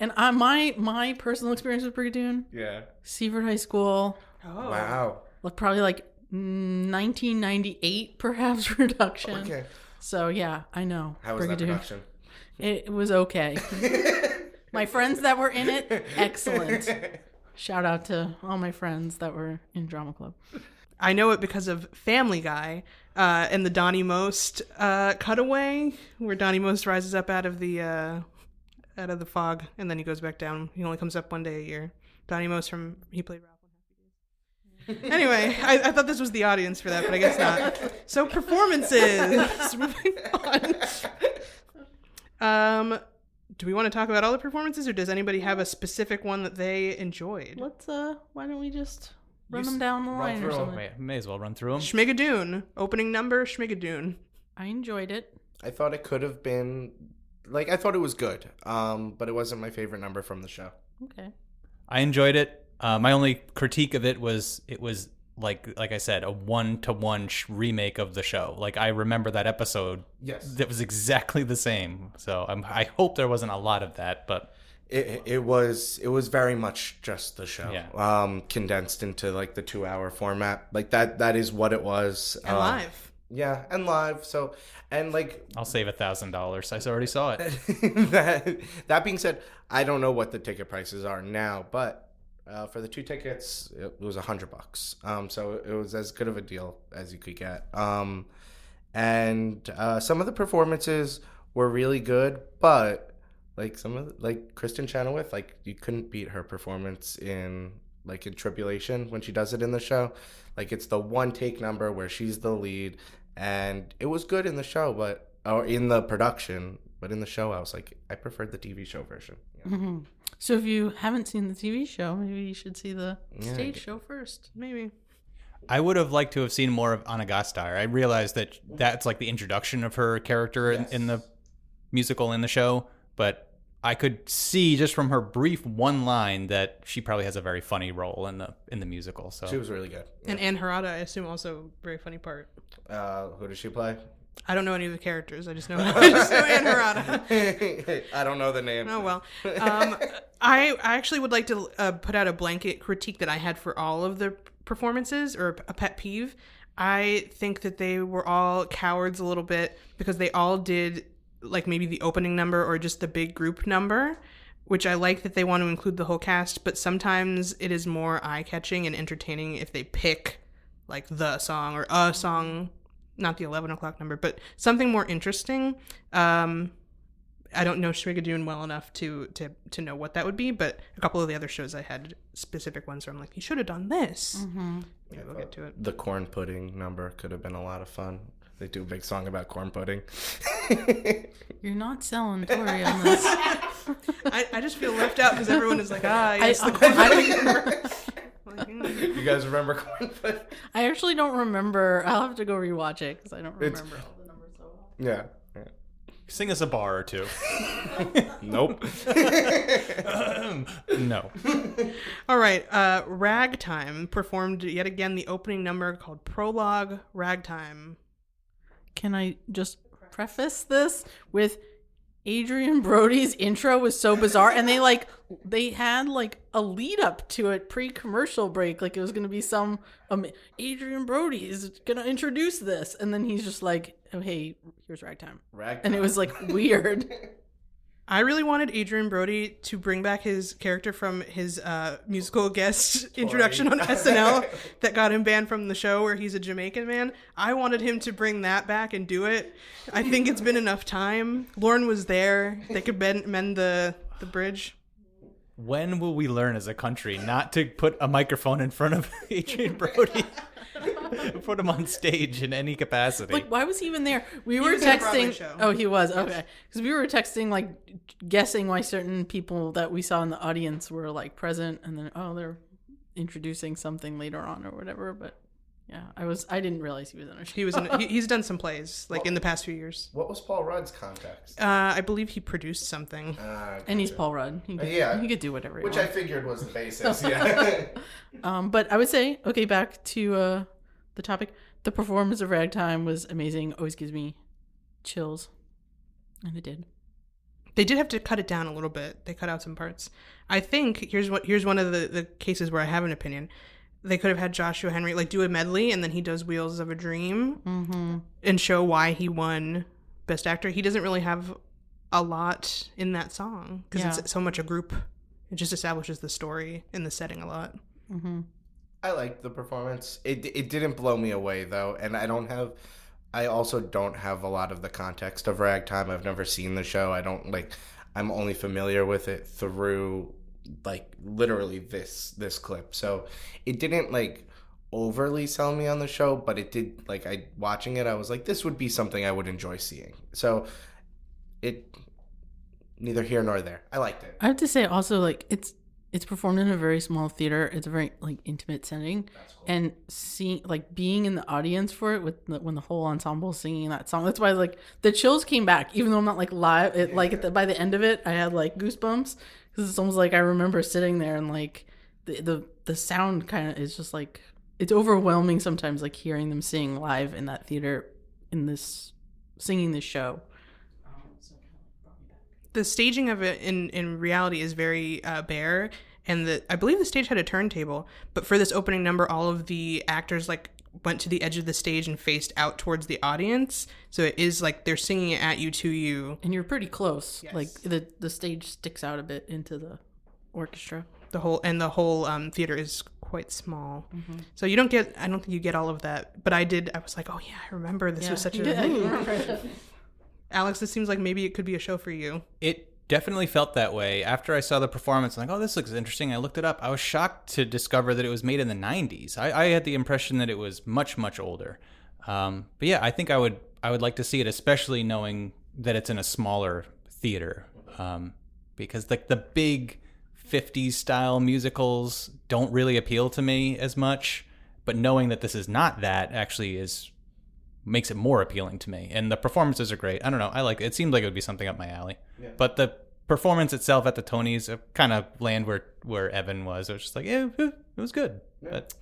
And my personal experience with Brigadoon, Yeah. Seaford High School, Oh. Wow. probably like 1998 perhaps production. Okay. So yeah, I know. How was that production? It was okay. My friends that were in it, excellent. Shout out to all my friends that were in drama club. I know it because of Family Guy and the Donnie Most cutaway, where Donnie Most rises up out of the fog, and then he goes back down. He only comes up one day a year. Donnie Most he played Ralph on Happy Days. Anyway, I thought this was the audience for that, but I guess not. So performances. Moving on. Do we want to talk about all the performances, or does anybody have a specific one that they enjoyed? Let's why don't we just run them down the line or something? May as well run through them. Schmigadoon. Opening number, Schmigadoon. I enjoyed it. I thought it could have been I thought it was good. But it wasn't my favorite number from the show. Okay. I enjoyed it. My only critique of it was like I said, a 1-to-1 remake of the show. Like I remember that episode. Yes. That was exactly the same. So I hope there wasn't a lot of that, but It was very much just the show. Yeah. Condensed into like the 2-hour format. Like that is what it was. And live. Yeah, and live. So and like I'll save $1,000. I already saw it. that being said, I don't know what the ticket prices are now, but for the 2 tickets, it was $100. So it was as good of a deal as you could get. And some of the performances were really good, but like some of like Kristen Chenoweth, like you couldn't beat her performance in Tribulation when she does it in the show. Like it's the one take number where she's the lead, and it was good in the show, or in the production, but in the show I was like, I preferred the TV show version. Yeah. Mm-hmm. So if you haven't seen the TV show, maybe you should see the stage show first. Maybe. I would have liked to have seen more of Anna Gasteyer. I realized that that's like the introduction of her character in the musical in the show, but I could see just from her brief one line that she probably has a very funny role in the musical. So She was really good. Yeah. And Anne Harada, I assume, also very funny part. Who does she play? I don't know any of the characters. I just know Anne Harada. I don't know the name. Oh, well. I actually would like to put out a blanket critique that I had for all of the performances, or a pet peeve. I think that they were all cowards a little bit because they all did like maybe the opening number or just the big group number, which I like that they want to include the whole cast, but sometimes it is more eye-catching and entertaining if they pick like the song or a song, not the 11 o'clock number, but something more interesting. I don't know Schmigadoon well enough to know what that would be, but a couple of the other shows I had specific ones where I'm like, you should have done this. Mm-hmm. Yeah, we'll get to it. The corn pudding number could have been a lot of fun. They do a big song about corn pudding. You're not selling Tory on this. I just feel left out because everyone is like, yes, the corn pudding number. You guys remember Cornfoot? I actually don't remember. I'll have to go rewatch it because I don't remember all the numbers so well. Yeah. Sing us a bar or two. Nope. No. All right. Ragtime performed yet again the opening number called Prologue Ragtime. Can I just preface this with Adrian Brody's intro was so bizarre, and they had like a lead up to it pre-commercial break, like it was gonna be some Adrian Brody is gonna introduce this, and then he's just like, oh hey, here's Ragtime, and it was like weird. I really wanted Adrian Brody to bring back his character from his musical guest introduction on SNL that got him banned from the show, where he's a Jamaican man. I wanted him to bring that back and do it. I think it's been enough time. Lauren was there. They could mend the bridge. When will we learn as a country not to put a microphone in front of Adrian Brody? Put him on stage in any capacity. Like, why was he even there? We were was at a Broadway texting. show. Oh, he was? Okay. Because we were texting, like, guessing why certain people that we saw in the audience were, like, present. And then, they're introducing something later on or whatever. But, yeah, I didn't realize he was in a show. He's done some plays, like, in the past few years. What was Paul Rudd's context? I believe he produced something. And he's Paul Rudd. He could do whatever he Which wants. I figured was the basis, yeah. But I would say, okay, back to the topic. The performance of Ragtime was amazing. Always gives me chills. And it did. They did have to cut it down a little bit. They cut out some parts. I think here's one of the cases where I have an opinion. They could have had Joshua Henry like do a medley, and then he does Wheels of a Dream and show why he won Best Actor. He doesn't really have a lot in that song because it's so much a group. It just establishes the story and the setting a lot. Mm-hmm. I liked the performance. It didn't blow me away though, and I also don't have a lot of the context of Ragtime. I've never seen the show. I'm only familiar with it through like literally this clip. So it didn't like overly sell me on the show, but it did watching it, I was like, this would be something I would enjoy seeing. So it neither here nor there. I liked it. I have to say also, like, it's performed in a very small theater. It's a very like intimate setting, cool. And being in the audience for it when the whole ensemble is singing that song. That's why like the chills came back, even though I'm not like live. By the end of it, I had like goosebumps because it's almost like I remember sitting there and like the sound kind of is just like it's overwhelming sometimes. Like hearing them sing live in that theater singing this show. The staging of it in reality is very bare, and I believe the stage had a turntable, but for this opening number, all of the actors like went to the edge of the stage and faced out towards the audience, so it is like they're singing it at you, to you. And you're pretty close. Yes. Like the stage sticks out a bit into the orchestra. The whole theater is quite small. Mm-hmm. So I don't think you get all of that, but I was like, oh yeah, I remember this was such a... Alex, this seems like maybe it could be a show for you. It definitely felt that way. After I saw the performance, I'm like, oh, this looks interesting. I looked it up. I was shocked to discover that it was made in the 90s. I had the impression that it was much, much older. But yeah, I think I would like to see it, especially knowing that it's in a smaller theater. Because like the big 50s style musicals don't really appeal to me as much. But knowing that this is not that actually makes it more appealing to me, and the performances are great. I don't know, I like it. It seemed like it would be something up my alley. Yeah. But the performance itself at the Tonys kind of land where Evan was. It was just like, yeah, it was good. Yeah. But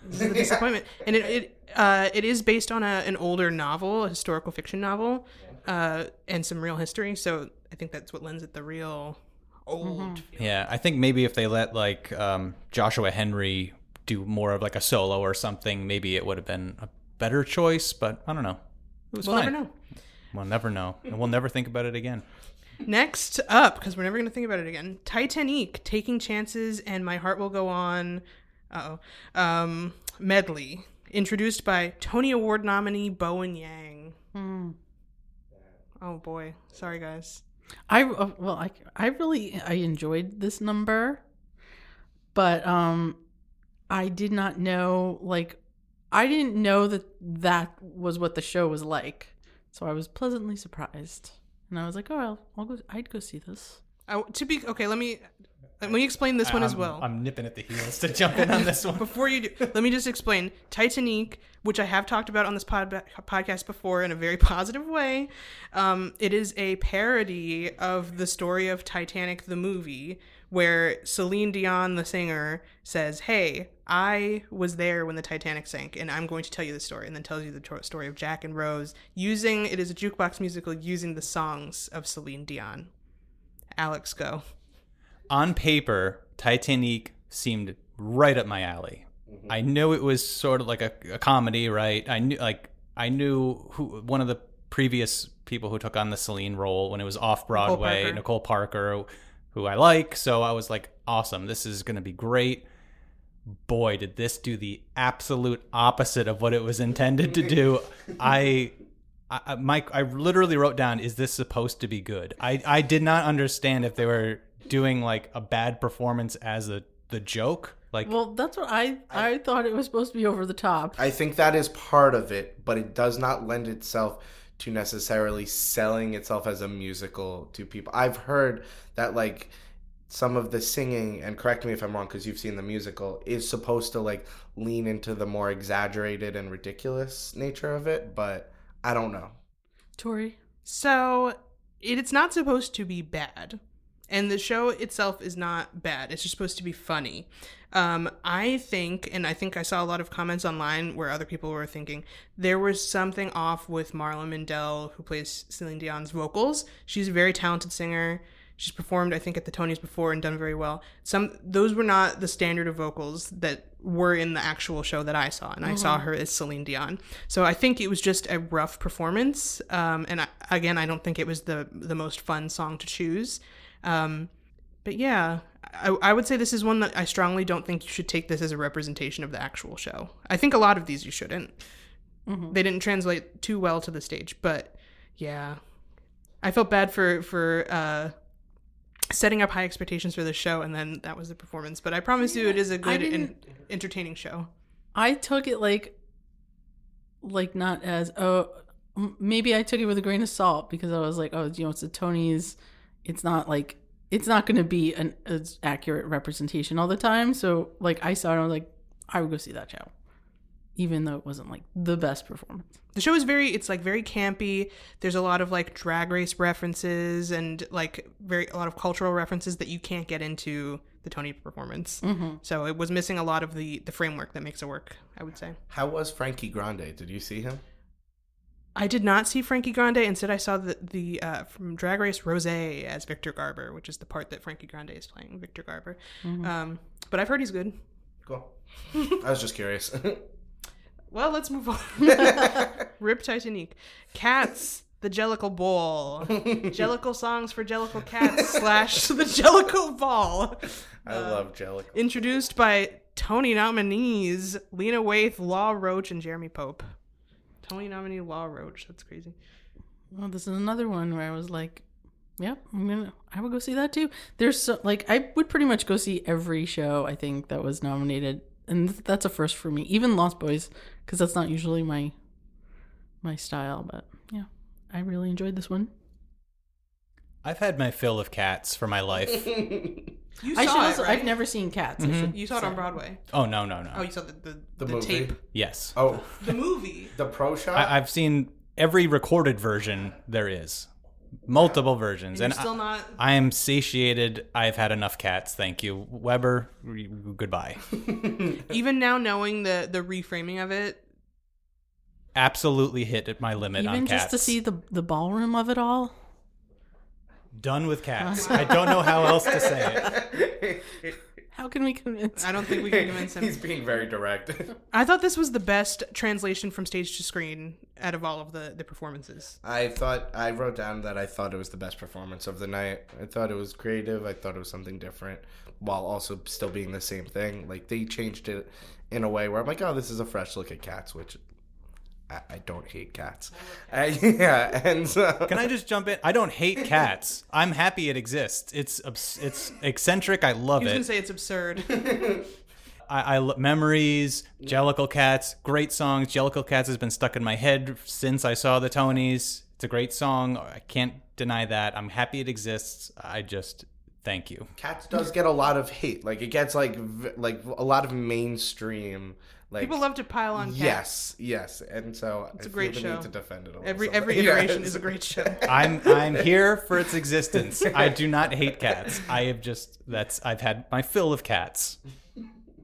this is a disappointment. And it is based on an older novel, a historical fiction novel, and some real history. So I think that's what lends it the real old feel. Yeah, I think maybe if they let like Joshua Henry do more of like a solo or something, maybe it would have been a better choice, but I don't know. It was fine. Never know. We'll never know. And we'll never think about it again. Next up, because we're never going to think about it again, Titanic, Taking Chances and My Heart Will Go On medley, introduced by Tony Award nominee Bowen Yang. Oh boy. Sorry, guys. I enjoyed this number, but I did not know, like, I didn't know that was what the show was like, so I was pleasantly surprised, and I was like, "Oh, I'd go see this." Let me. Let me explain this one as well. I'm nipping at the heels to jump in on this one. Before you do, let me just explain. Titanic, which I have talked about on this podcast before in a very positive way, it is a parody of the story of Titanic the movie, where Celine Dion, the singer, says, hey, I was there when the Titanic sank, and I'm going to tell you the story, and then tells you the story of Jack and Rose, it is a jukebox musical using the songs of Celine Dion. Alex, go. On paper, Titanic seemed right up my alley. Mm-hmm. I knew it was sort of like a comedy, right? I knew who one of the previous people who took on the Celine role when it was off Broadway, Nicole Parker, who I like. So I was like, awesome, this is going to be great. Boy, did this do the absolute opposite of what it was intended to do. Mike, I literally wrote down, is this supposed to be good? I did not understand if they were doing like a bad performance as the joke. Like, well, that's what I thought it was supposed to be over the top. I think that is part of it, but it does not lend itself to necessarily selling itself as a musical to people. I've heard that like some of the singing, and correct me if I'm wrong because you've seen the musical, is supposed to like lean into the more exaggerated and ridiculous nature of it, but I don't know. Tory? So it's not supposed to be bad. And the show itself is not bad. It's just supposed to be funny. I think I saw a lot of comments online where other people were thinking there was something off with Marla Mindell, who plays Celine Dion's vocals. She's a very talented singer. She's performed, I think, at the Tonys before and done very well. Those were not the standard of vocals that were in the actual show that I saw, and I saw her as Celine Dion. So I think it was just a rough performance. And I don't think it was the most fun song to choose. But yeah, I would say this is one that I strongly don't think you should take this as a representation of the actual show. I think a lot of these you shouldn't. Mm-hmm. They didn't translate too well to the stage, but yeah, I felt bad for setting up high expectations for the show, and then that was the performance. But I promise you, it is a good and entertaining show. I took it like not as maybe I took it with a grain of salt because I was like, it's the Tonys. It's not going to be an accurate representation all the time. So like I saw it, I was like, I would go see that show, even though it wasn't like the best performance. The show is very campy. There's a lot of like Drag Race references and like a lot of cultural references that you can't get into the Tony performance. Mm-hmm. So it was missing a lot of the framework that makes it work, I would say. How was Frankie Grande? Did you see him? I did not see Frankie Grande. Instead, I saw the from Drag Race Rosé as Victor Garber, which is the part that Frankie Grande is playing, Victor Garber. Mm-hmm. But I've heard he's good. Cool. I was just curious. Well, let's move on. Rip Titanic. Cats, the Jellicle Ball. Jellicle songs for Jellicle Cats / the Jellicle Ball. I love Jellicle. Introduced by Tony nominees Lena Waithe, Law Roach, and Jeremy Pope. Tony nominee Law Roach. That's crazy. Well, this is another one where I was like, yep, I would go see that too. There's I would pretty much go see every show I think that was nominated. And that's a first for me. Even Lost Boys, because that's not usually my style. But yeah, I really enjoyed this one. I've had my fill of Cats for my life. You saw it, right? I've never seen Cats. Mm-hmm. You saw it on Broadway. Oh, no. Oh, you saw the movie? tape? Yes. Oh. The movie? The pro shot? I've seen every recorded version there is. Multiple versions. And still not... I am satiated. I've had enough Cats. Thank you. Weber, goodbye. Even now knowing the reframing of it... Absolutely hit at my limit on Cats. Even just to see the ballroom of it all? Done with Cats. I don't know how else to say it. How can we convince him? I don't think we can convince him. He's being very direct. I thought this was the best translation from stage to screen out of all of the performances. I wrote down that I thought it was the best performance of the night. I thought it was creative. I thought it was something different while also still being the same thing. Like they changed it in a way where I'm like, oh, this is a fresh look at Cats, which... I don't hate Cats. Yeah, and so... Can I just jump in? I don't hate Cats. I'm happy it exists. It's eccentric. I love it. I was going to say it's absurd. I Memories, Jellicle Cats, great songs. Jellicle Cats has been stuck in my head since I saw the Tonys. It's a great song. I can't deny that. I'm happy it exists. I just Thank you. Cats does get a lot of hate. Like it gets like a lot of mainstream. Like People love to pile on Cats. Yes, and so It's a great feel the show. need to defend it a little. Every sometimes. iteration Yes. is a great show. I'm here for its existence. I do not hate cats. I've had my fill of cats.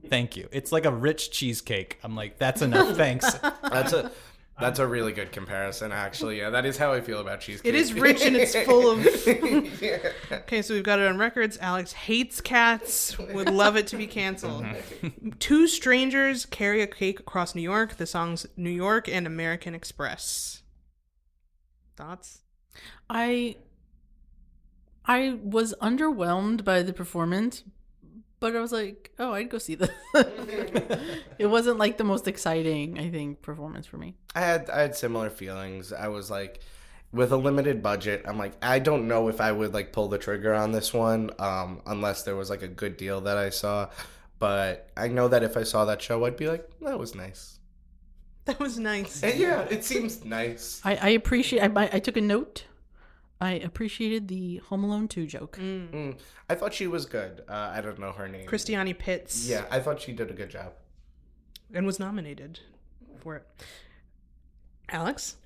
Thank you. It's like a rich cheesecake. I'm like, that's enough. Thanks. That's a really good comparison, actually. Yeah, that is how I feel about cheesecake. It is rich and it's full of... Okay, so we've got it on records. Alex hates cats, would love it to be canceled. Two strangers carry a cake across New York. The songs New York and American Express. Thoughts? I was underwhelmed by the performance, but I was like, oh, I'd go see this. It wasn't like the most exciting, I think, performance for me. I had similar feelings. I was like, with a limited budget, I'm like, I don't know if I would like pull the trigger on this one, unless there was like a good deal that I saw. But I know that if I saw that show, I'd be like, that was nice. That was nice. And yeah, it seems nice. I appreciate. I took a note. I appreciated the Home Alone 2 joke. I thought she was good. I don't know her name. Christiane Pitts. Yeah, I thought she did a good job. And was nominated for it. Alex?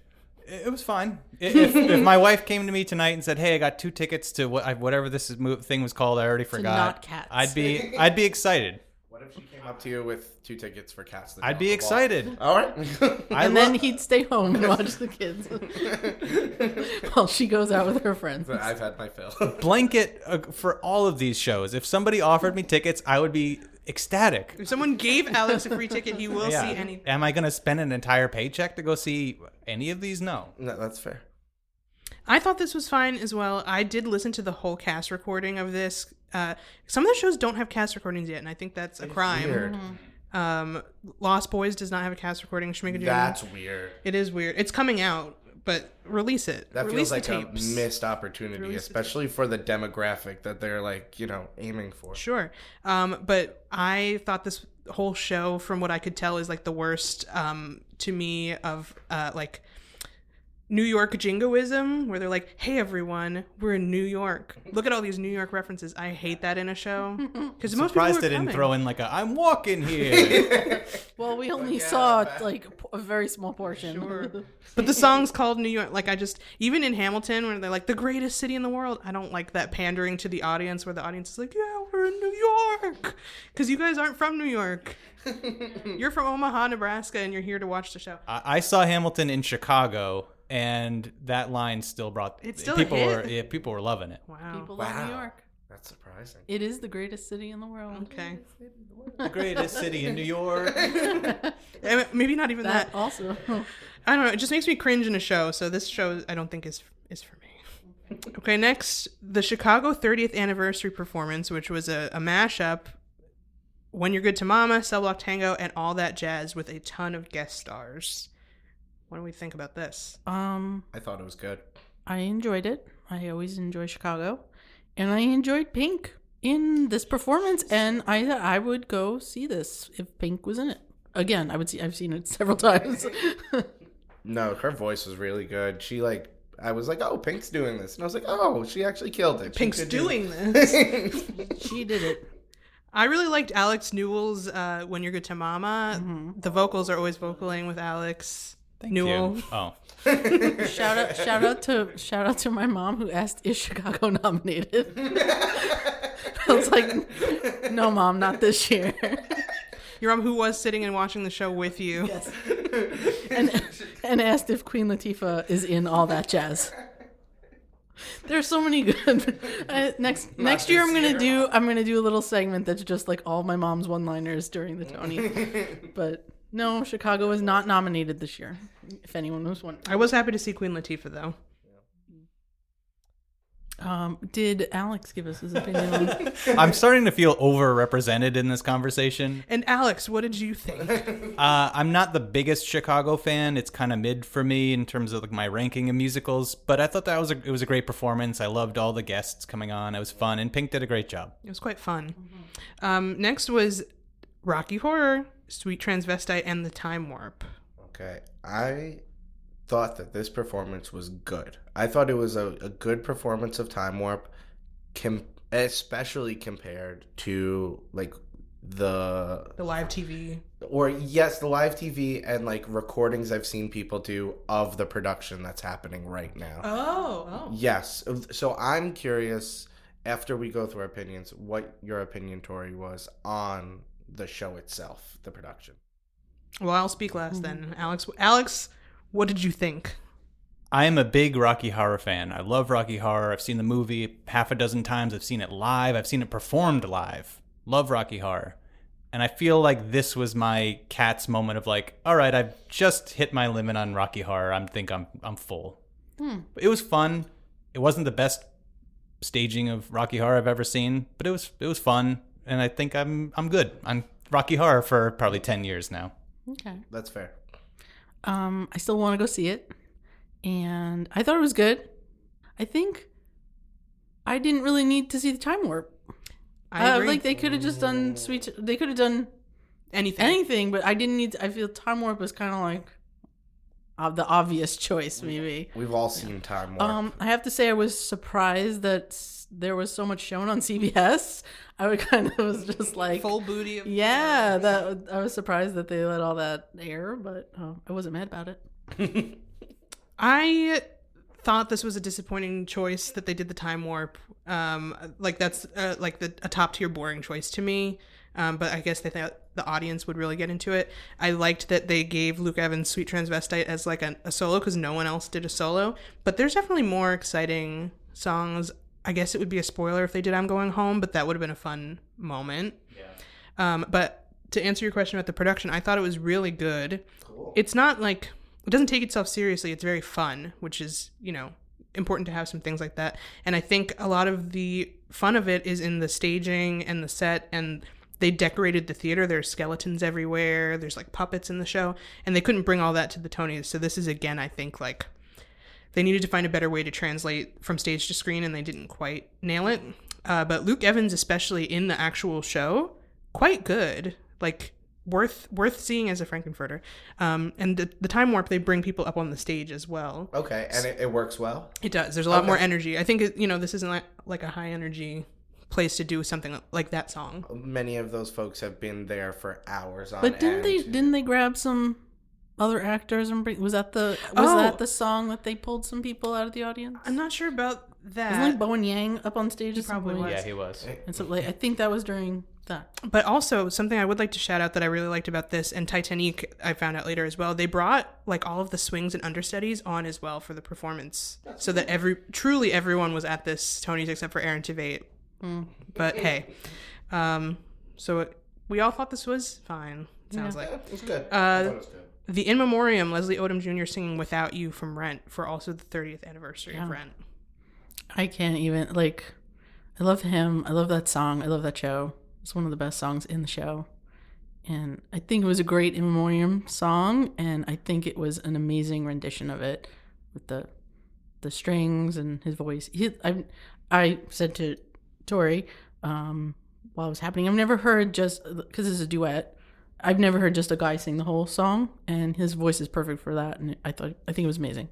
It was fine. If my wife came to me tonight and said, "Hey, I got 2 tickets to whatever this thing was called, I already forgot." Not Cats. I'd be excited. What if she came up to you with 2 tickets for Cats? The I'd be Ball? excited. All right. Then he'd stay home and watch the kids while she goes out with her friends. I've had my fill. Blanket for all of these shows. If somebody offered me tickets, I would be ecstatic. If someone gave Alex a free ticket, he will see anything. Am I going to spend an entire paycheck to go see any of these? No. No, that's fair. I thought this was fine as well. I did listen to the whole cast recording of this. Some of the shows don't have cast recordings yet, and I think that's a crime. Weird. Lost Boys does not have a cast recording. Schmigadoon. That's weird. It is weird. It's coming out, but release it. That Release feels like the a tapes. missed opportunity, Release the especially for the demographic that they're like, aiming for. Sure. But I thought this whole show, from what I could tell, is like the worst to me of like New York jingoism, where they're like, "Hey everyone, we're in New York. Look at all these New York references." I hate that in a show because most people Surprised are they didn't coming. throw in like I'm walking here. Well, we only saw like a very small portion. Sure. But the song's called New York. Like, even in Hamilton, where they're like, the greatest city in the world, I don't like that pandering to the audience, where the audience is like, yeah, we're in New York. Because you guys aren't from New York. You're from Omaha, Nebraska, and you're here to watch the show. I saw Hamilton in Chicago, and that line still brought It's still a people hit? people were loving it. Wow. People love New York. That's surprising. It is the greatest city in the world. Okay. The greatest city in New York. Maybe not even that. That also. I don't know. It just makes me cringe in a show. So this show, I don't think is for me. Okay, next, the Chicago 30th anniversary performance, which was a mashup. When You're Good to Mama, Cell Block Tango, and All That Jazz, with a ton of guest stars. What do we think about this? I thought it was good. I enjoyed it. I always enjoy Chicago, and I enjoyed Pink in this performance. And I would go see this if Pink was in it. Again, I've seen it several times. No, her voice was really good. I was like, oh, Pink's doing this. And I was like, oh, she actually killed it. She Pink's could doing this. She did it. I really liked Alex Newell's When You're Good to Mama. Mm-hmm. The vocals are always vocaling with Alex Newell. You. Oh. Shout out to my mom who asked, is Chicago nominated? I was like, no, Mom, not this year. Your mom, who was sitting and watching the show with you. Yes. And asked if Queen Latifah is in All That Jazz. There's so many good. Next year I'm gonna do a little segment that's just like all my mom's one-liners during the Tony. But no, Chicago is not nominated this year. If anyone was wondering. I was happy to see Queen Latifah though. Did Alex give us his opinion on? I'm starting to feel overrepresented in this conversation. And Alex, what did you think? I'm not the biggest Chicago fan. It's kind of mid for me in terms of like my ranking of musicals, but I thought that it was a great performance. I loved all the guests coming on. It was fun, and Pink did a great job. It was quite fun. Next was Rocky Horror, Sweet Transvestite, and The Time Warp. Okay, I thought that this performance was good. I thought it was a good performance of Time Warp especially compared to like the live TV. Or yes, the live TV and like recordings I've seen people do of the production that's happening right now. Oh. Yes. So I'm curious, after we go through our opinions, what your opinion, Tory, was on the show itself, the production. Well, I'll speak last then. Alex, what did you think? I am a big Rocky Horror fan. I love Rocky Horror. I've seen the movie half a dozen times. I've seen it live. I've seen it performed live. Love Rocky Horror. And I feel like this was my Cats moment of like, all right, I've just hit my limit on Rocky Horror. I'm full. It was fun. It wasn't the best staging of Rocky Horror I've ever seen, but it was fun, and I think I'm good on Rocky Horror for probably 10 years now. Okay. That's fair. I still want to go see it, and I thought it was good. I think I didn't really need to see the time warp. I agree. Like they could have just done they could have done anything, but I didn't need I feel time warp was kind of like the obvious choice, maybe. We've all seen time warp. I have to say I was surprised that there was so much shown on CBS. I was just like full booty of that I was surprised that they let all that air, but I wasn't mad about it. I thought this was a disappointing choice that they did the time warp. Like that's like a top tier boring choice to me. But I guess they thought the audience would really get into it. I liked that they gave Luke Evans' Sweet Transvestite as like a solo because no one else did a solo. But there's definitely more exciting songs. I guess it would be a spoiler if they did I'm Going Home, but that would have been a fun moment. Yeah. But to answer your question about the production, I thought it was really good. Cool. It's not like, it doesn't take itself seriously. It's very fun, which is, important to have some things like that. And I think a lot of the fun of it is in the staging and the set, and they decorated the theater. There's skeletons everywhere. There's like puppets in the show, and they couldn't bring all that to the Tonys. So this is, again, I think like they needed to find a better way to translate from stage to screen, and they didn't quite nail it. But Luke Evans, especially in the actual show, quite good. Like worth seeing as a Frankenfurter. And the time warp, they bring people up on the stage as well. Okay, and it works well? It does. There's a lot more energy. I think, this isn't like a high energy place to do something like that song. Many of those folks have been there for hours on But didn't they grab some other actors and was that the song that they pulled some people out of the audience? I'm not sure about that. Wasn't like Bowen Yang up on stage? He probably was. Yeah, he was. And so I think that was during that. But also something I would like to shout out that I really liked about this, and Titanic I found out later as well, they brought like all of the swings and understudies on as well for the performance. So that truly everyone was at this Tony's except for Aaron Tveit. But hey, we all thought this was fine. Sounds like it was good. I thought it was good. The In Memoriam, Leslie Odom Jr. singing Without You from Rent for also the 30th anniversary of Rent. I can't even, I love him. I love that song. I love that show. It's one of the best songs in the show. And I think it was a great In Memoriam song, and I think it was an amazing rendition of it with the strings and his voice. I said to Tory while it was happening, I've never heard just, because it's a duet, I've never heard just a guy sing the whole song, and his voice is perfect for that, and I think it was amazing.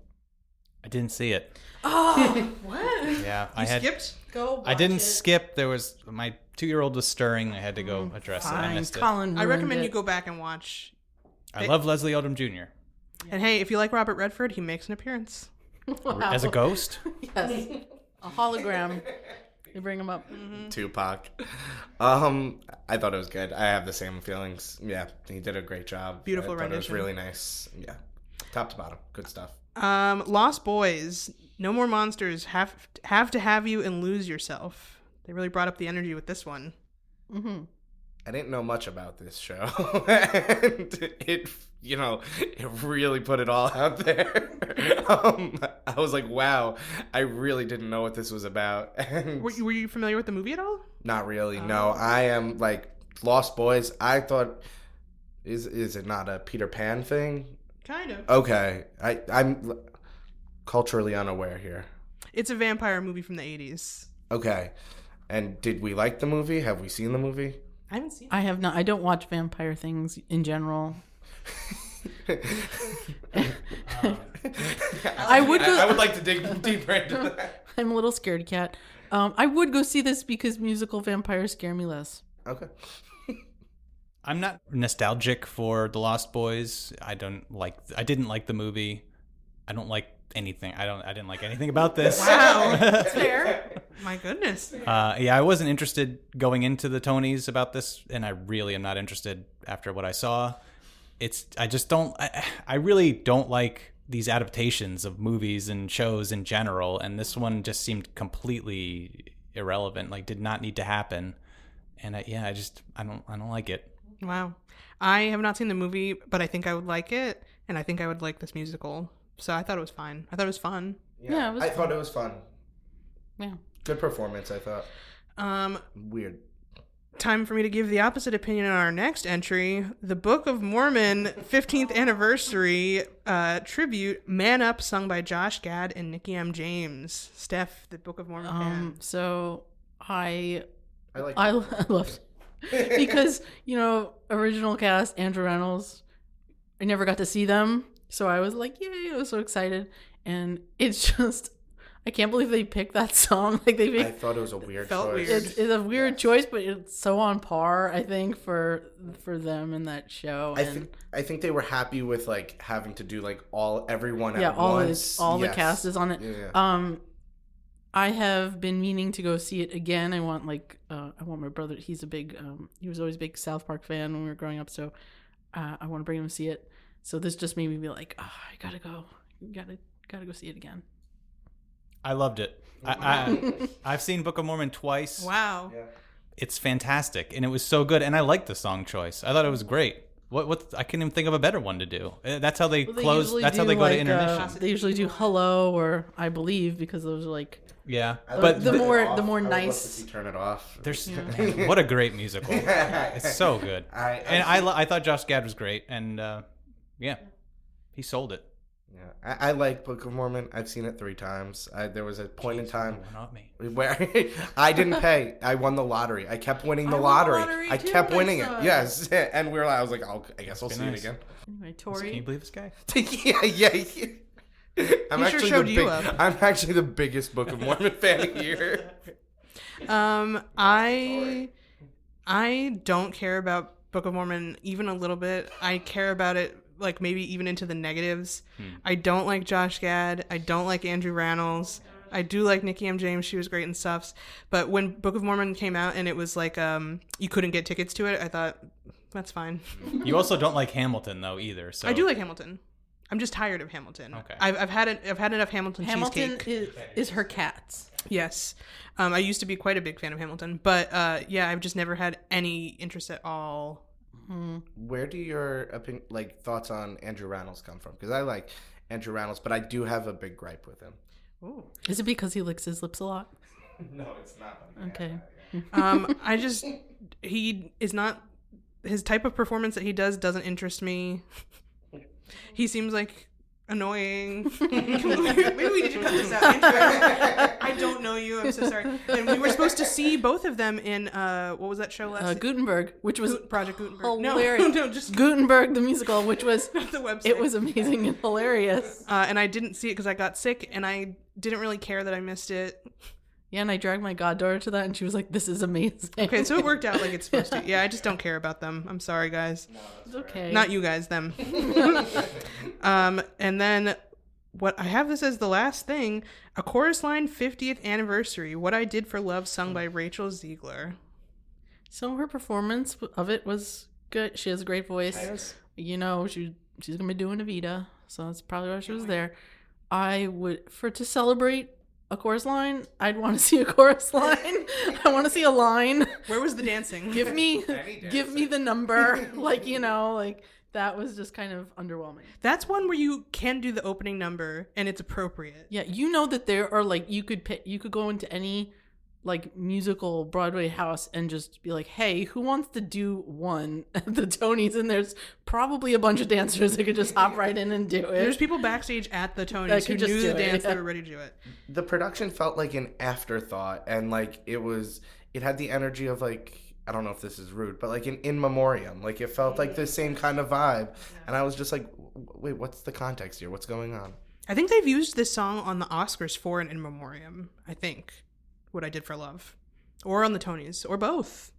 I didn't see it. Oh, what? Yeah, Skipped? Go. I didn't skip. There was my 2-year-old was stirring. I had to go address it. I missed it. I recommend you go back and watch. I love Leslie Odom Jr. And hey, if you like Robert Redford, he makes an appearance. Wow. As a ghost. Yes, a hologram. You bring him up. Tupac. I thought it was good. I have the same feelings. Yeah, he did a great job. Beautiful I thought rendition. It was really nice. Yeah, top to bottom, good stuff. Lost Boys, No More Monsters, have to have you and lose yourself. They really brought up the energy with this one. Mm-hmm. I didn't know much about this show, and it really put it all out there. I was like, wow, I really didn't know what this was about. And Were you familiar with the movie at all? not really. No, I am like Lost Boys. I thought, is it not a Peter Pan thing? Kind of. Okay, I'm culturally unaware here. It's a vampire movie from the 80s. Okay, and did we like the movie? Have we seen the movie? I haven't seen it. I have not. I don't watch vampire things in general. I would like to dig deeper into that. I'm a little scaredy cat. I would go see this because musical vampires scare me less. Okay. I'm not nostalgic for The Lost Boys. I didn't like the movie. I don't like anything. I didn't like anything about this. Wow, that's fair. My goodness. I wasn't interested going into the Tonys about this, and I really am not interested after what I saw. I really don't like these adaptations of movies and shows in general, and this one just seemed completely irrelevant, like did not need to happen. And I don't like it. Wow. I have not seen the movie, but I think I would like it, and I think I would like this musical. So I thought it was fine. I thought it was fun. Yeah, I thought it was fun. Yeah. Good performance, I thought. Weird. Time for me to give the opposite opinion on our next entry. The Book of Mormon 15th Anniversary Tribute, Man Up, sung by Josh Gad and Nikki M. James. Steph, the Book of Mormon fan. So I like loved it. Because, original cast, Andrew Reynolds, I never got to see them. So I was like, yay, I was so excited. And it's just, I can't believe they picked that song. I thought it was a weird felt choice. weird. It's a weird choice, but it's so on par, I think, for them in that show. I think they were happy with like having to do like everyone at all once. The cast is on it. Yeah. I have been meaning to go see it again. I want my brother. He's he was always a big South Park fan when we were growing up. So I want to bring him to see it. So this just made me be like, I gotta go. Gotta go see it again. I loved it. I've seen Book of Mormon twice. Wow. Yeah. It's fantastic, and it was so good. And I liked the song choice. I thought it was great. What I can't even think of a better one to do. That's how they close. That's how they go to intermission. They usually do "Hello" or "I Believe" because those are like. Yeah, but the more I would nice. love to see Turn It Off. What a great musical! It's so good. I thought Josh Gad was great, and he sold it. Yeah, I like Book of Mormon. I've seen it 3 times. There was a point in time not me. where I didn't pay. I won the lottery. I kept winning the lottery. I kept winning it. Yes, and I was like, I guess I'll see it again. Anyway, Tory. Can you believe this guy? yeah. I'm actually the biggest Book of Mormon fan here. I don't care about Book of Mormon even a little bit. I care about it like maybe even into the negatives. I don't like Josh Gad. I don't like Andrew Reynolds. I do like Nikki M. James. She was great in stuffs. But when Book of Mormon came out and it was like you couldn't get tickets to it, I thought that's fine. You also don't like Hamilton though either. So I do like Hamilton. I'm just tired of Hamilton. Okay. I've had enough Hamilton cheesecake. Hamilton is her cats. Yes. I used to be quite a big fan of Hamilton, but I've just never had any interest at all. Where do your thoughts on Andrew Reynolds come from? Because I like Andrew Reynolds, but I do have a big gripe with him. Ooh. Is it because he licks his lips a lot? No, it's not. Okay. He is not, his type of performance that he doesn't interest me. He seems like annoying. Maybe we need to cut this out. I don't know you. I'm so sorry. And we were supposed to see both of them in what was that show last? Gutenberg, which was Project Gutenberg. Hilarious. No, just Gutenberg the musical, which was not the website. It was amazing and hilarious. And I didn't see it because I got sick, and I didn't really care that I missed it. Yeah, and I dragged my goddaughter to that, and she was like, "This is amazing." Okay, so it worked out like it's supposed to. Yeah, I just don't care about them. I'm sorry, guys. No, It's okay. Not you guys, them. And then what I have this as the last thing, a chorus line 50th anniversary, What I Did for Love, sung by Rachel Ziegler. So her performance of it was good. She has a great voice. Yes. She's gonna be doing Evita, so that's probably why she was there. I would to celebrate a chorus line, I'd want to see a chorus line. I want to see a line. Where was the dancing? Give me the number. That was just kind of underwhelming. That's one where you can do the opening number and it's appropriate. Yeah, that there are you could go into any musical Broadway house and just be like, hey, who wants to do one at the Tonys? And there's probably a bunch of dancers that could just hop right in and do it. There's people backstage at the Tonys who knew the dance, they were ready to do it. The production felt like an afterthought, and it had the energy of I don't know if this is rude, but an in memoriam. It felt like the same kind of vibe. And I was just like, wait, what's the context here? What's going on? I think they've used this song on the Oscars for an in memoriam, I think. What I Did for Love, or on the Tonys, or both.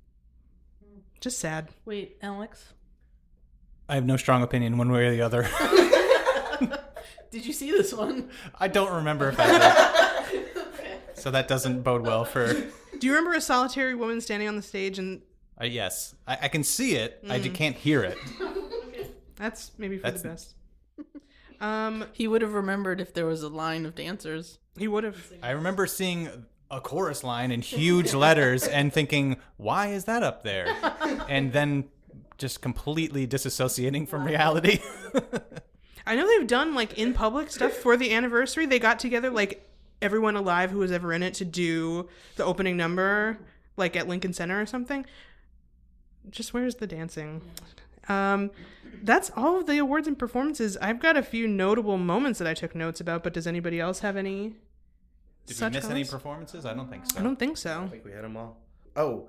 Just sad. Wait, Alex? I have no strong opinion one way or the other. Did you see this one? I don't remember if I did. So that doesn't bode well for... Do you remember a solitary woman standing on the stage and... yes. I can see it. I just can't hear it. That's maybe for the best. He would have remembered if there was a line of dancers. He would have. I remember seeing a chorus line in huge letters and thinking, why is that up there? And then just completely disassociating from reality. I know they've done, like, in public stuff for the anniversary. They got together, like, everyone alive who was ever in it to do the opening number, like, at Lincoln Center or something. Just where's the dancing? That's all of the awards and performances. I've got a few notable moments that I took notes about, but does anybody else have any? Did we miss any performances? I don't think so. I don't think so. I think we had them all. Oh,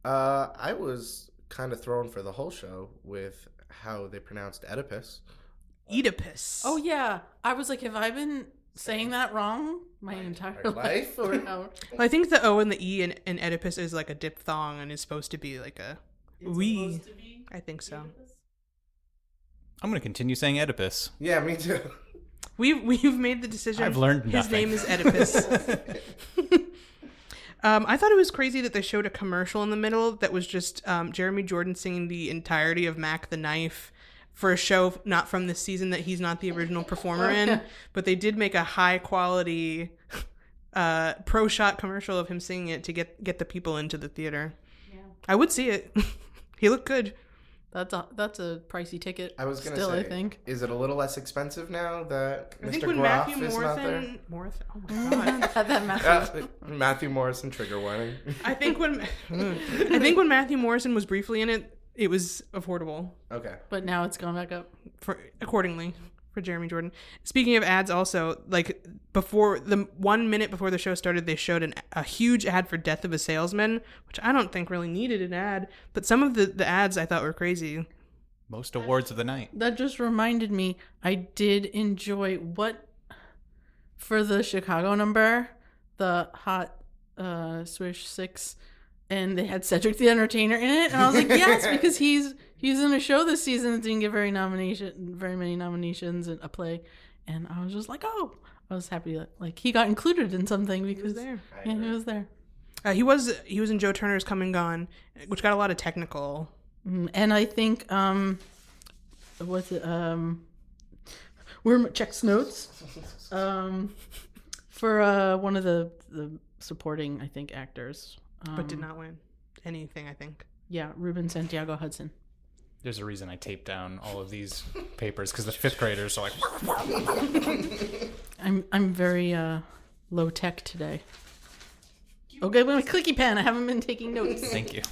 I was kind of thrown for the whole show with how they pronounced Oedipus. Oedipus. Oh, yeah. I was like, have I been saying that wrong my entire life? Or no? Well, I think the O and the E in Oedipus is like a diphthong and is supposed to be like a we. I think so. I'm going to continue saying Oedipus. Yeah, me too. We've made the decision. I've learned His nothing. name is Oedipus. I thought it was crazy that they showed a commercial in the middle that was just Jeremy Jordan singing the entirety of Mac the Knife for a show not from this season that he's not the original performer in, but they did make a high quality pro shot commercial of him singing it to get the people into the theater. Yeah. I would see it. He looked good. That's a pricey ticket. I was going to still, say, I think. Is it a little less expensive now that I think Mr. when Groff Matthew is not there? Oh my god. That Matthew. Matthew Morrison, trigger warning. I think when Matthew Morrison was briefly in it, it was affordable Okay. But now it's gone back up. accordingly for Jeremy Jordan. Speaking of ads, also, like, before the 1 minute before the show started, they showed a huge ad for Death of a Salesman, which I don't think really needed an ad, but some of the ads I thought were crazy. Most awards of the night. That just reminded me, I did enjoy for the Chicago number, the Hot Swish 6, and they had Cedric the Entertainer in it, and I was like, yes, because he's in a show this season that didn't get very many nominations and a play, and I was just like, oh, I was happy that, like, he got included in something because He was there. Yeah, he was there. He was in Joe Turner's Come and Gone, which got a lot of technical. And I think we're checks notes for one of the supporting, I think, actors. But did not win anything, I think. Yeah, Ruben Santiago Hudson. There's a reason I taped down all of these papers, because the fifth graders are like... I'm very low tech today. Okay, with my clicky pen. I haven't been taking notes. Thank you.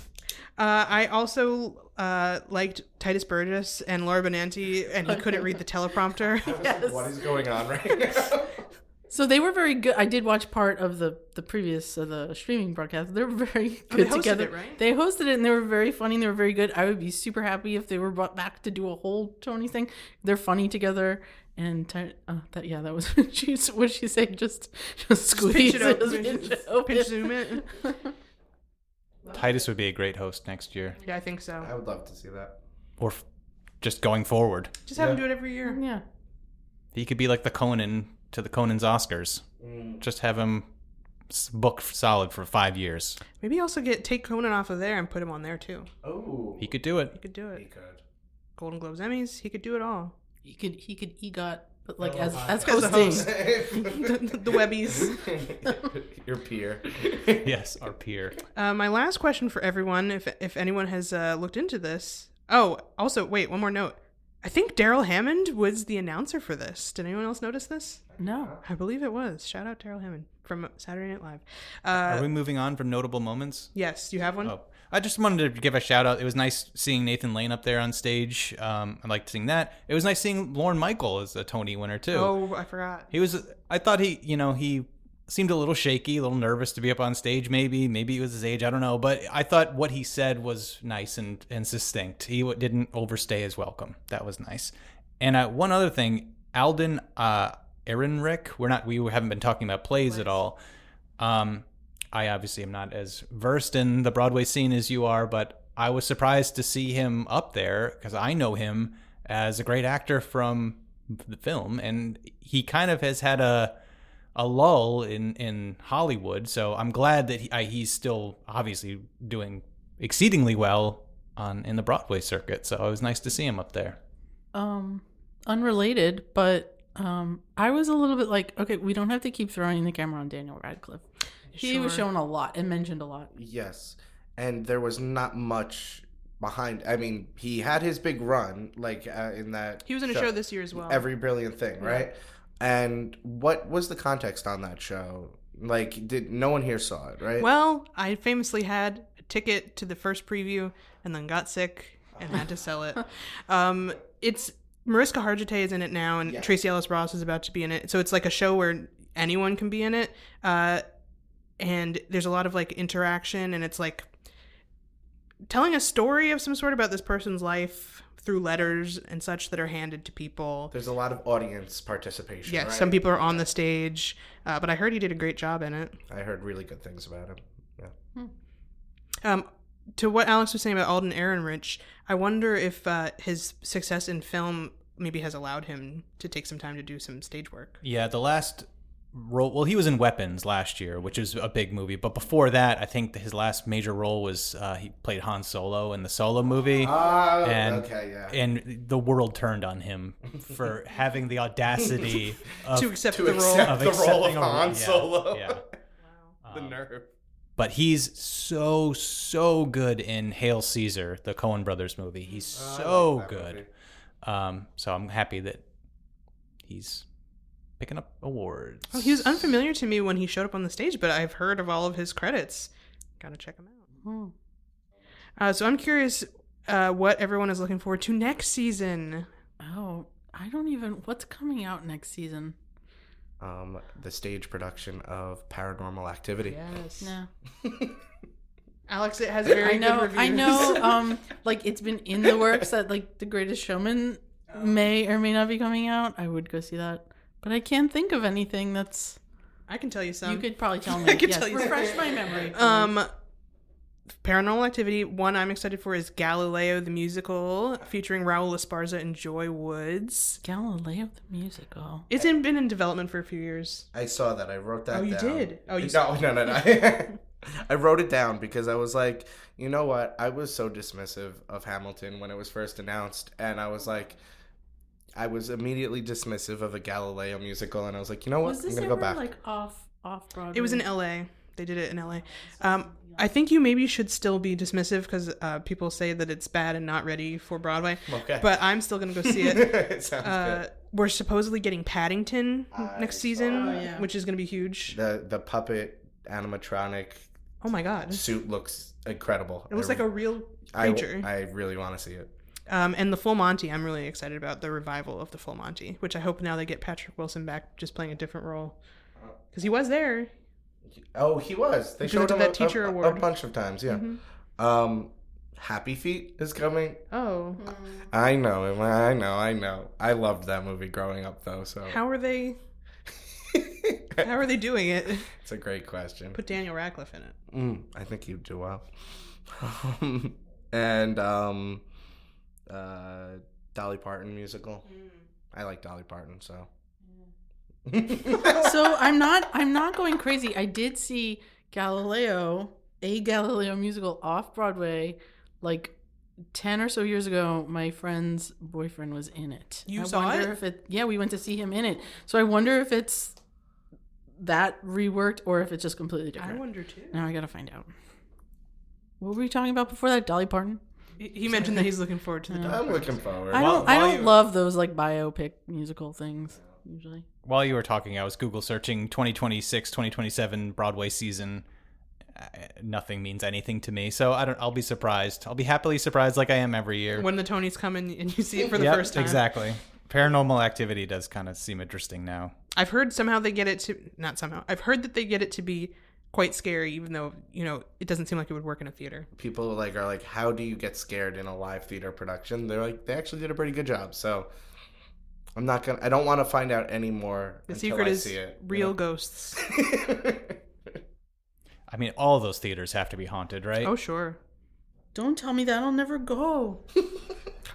I also liked Titus Burgess and Laura Benanti, and he couldn't read the teleprompter. Yes. What is going on right now? So they were very good. I did watch part of the previous the streaming broadcast. They were very good they hosted together. it, right? They hosted it, and they were very funny. And they were very good. I would be super happy if they were brought back to do a whole Tony thing. They're funny together. And that was what did she say? Just squeeze pinch it open. Pinch zoom it. Titus would be a great host next year. Yeah, I think so. I would love to see that. Or just going forward. Just have him do it every year. Yeah. He could be like the Conan to the Conan's Oscars. Just have him book solid for 5 years. Maybe also take Conan off of there and put him on there too. Oh. He could do it. He could do He it. could. Golden Globes, Emmys, he could do it all. He could EGOT, but like as As a hosting. host. the Webbies. Your peer. Yes, our peer. My last question for everyone, if anyone has looked into this. Oh, also, wait, one more note. I think Daryl Hammond was the announcer for this. Did anyone else notice this? No. I believe it was. Shout out Daryl Hammond from Saturday Night Live. Are we moving on from notable moments? Yes, do you have one? Oh, I just wanted to give a shout out. It was nice seeing Nathan Lane up there on stage. I liked seeing that. It was nice seeing Lorne Michael as a Tony winner too. Oh, I forgot. I thought he seemed a little shaky, a little nervous to be up on stage. Maybe it was his age. I don't know. But I thought what he said was nice and succinct. He didn't overstay his welcome. That was nice. And one other thing, Alden Ehrenreich. We haven't been talking about plays at all. I obviously am not as versed in the Broadway scene as you are, but I was surprised to see him up there because I know him as a great actor from the film, and he kind of has had a lull in Hollywood. So I'm glad that he's still obviously doing exceedingly well in the Broadway circuit. So it was nice to see him up there. Unrelated, but I was a little bit like, okay, we don't have to keep throwing the camera on Daniel Radcliffe. He was shown a lot and mentioned a lot. Yes. And there was not much behind. I mean, he had his big run, like in that. He was in a show this year as well. Every Brilliant Thing, right? And what was the context on that show? Like, no one here saw it, right? Well, I famously had a ticket to the first preview and then got sick and had to sell it. It's Mariska Hargitay is in it now, and Tracee Ellis Ross is about to be in it. So it's like a show where anyone can be in it. And there's a lot of like interaction, and it's like telling a story of some sort about this person's life through letters and such that are handed to people. There's a lot of audience participation. Yeah, right? some people are on the stage, but I heard he did a great job in it. I heard really good things about him. Yeah. To what Alex was saying about Alden Ehrenreich, I wonder if his success in film maybe has allowed him to take some time to do some stage work. Yeah, the last role, well, he was in Weapons last year, which is a big movie. But before that, I think his last major role was he played Han Solo in the Solo movie. And the world turned on him for having the audacity to accept the role of Han Solo. Yeah. Wow. The nerve. But he's so good in Hail Caesar, the Coen Brothers movie. He's so good. So I'm happy that he's picking up awards. Oh, he was unfamiliar to me when he showed up on the stage, but I've heard of all of his credits. Gotta check him out. So I'm curious what everyone is looking forward to next season. Oh, what's coming out next season? The stage production of Paranormal Activity. Yes. No. Alex, it has very good reviews. I know. Like it's been in the works that like The Greatest Showman may or may not be coming out. I would go see that, but I can't think of anything that's. I can tell you some. You could probably tell me. Refresh my memory. Paranormal Activity. One I'm excited for is Galileo the Musical, featuring Raul Esparza and Joy Woods. Galileo the Musical. It's been in development for a few years. I saw that. I wrote that down. Oh, you did? Oh, you No. I wrote it down because I was like, you know what? I was so dismissive of Hamilton when it was first announced, and I was like, I was immediately dismissive of a Galileo musical, and I was like, you know what? I'm gonna go back. Like off Broadway? It was in L.A. They did it in L.A. I think you maybe should still be dismissive because people say that it's bad and not ready for Broadway. Okay. But I'm still going to go see it. It sounds good. We're supposedly getting Paddington next season, which is going to be huge. The puppet animatronic my God. suit looks incredible. It looks like a real creature. I really want to see it. And the Full Monty, I'm really excited about the revival of the Full Monty, which I hope now they get Patrick Wilson back just playing a different role. Because he was there. Oh, he was. They showed him that teacher award a bunch of times. Yeah. Mm-hmm. Happy Feet is coming. Oh. I know. I loved that movie growing up, though. So how are they? How are they doing it? It's a great question. Put Daniel Radcliffe in it. I think he'd do well. And Dolly Parton musical. I like Dolly Parton, so. So I'm not going crazy. I did see Galileo musical off Broadway like 10 or so years ago. My friend's boyfriend was in it. You saw it? Yeah, we went to see him in it. So I wonder if it's that reworked or if it's just completely different. I wonder too. Now I gotta find out. What were we talking about before that? Dolly Parton? He mentioned that he's looking forward to the Dolly Parton. I'm looking forward. I don't love those like biopic musical things usually. While you were talking, I was Google searching 2026, 2027 Broadway season. Nothing means anything to me, so I'll be surprised. I'll be happily surprised, like I am every year. When the Tonys come in and you see it for the first time. Exactly. Paranormal Activity does kind of seem interesting now. I've heard I've heard that they get it to be quite scary, even though it doesn't seem like it would work in a theater. People are like, how do you get scared in a live theater production? They're like, they actually did a pretty good job. So I don't want to find out any more. The secret is real ghosts. I mean, all those theaters have to be haunted, right? Oh, sure. Don't tell me that. I'll never go.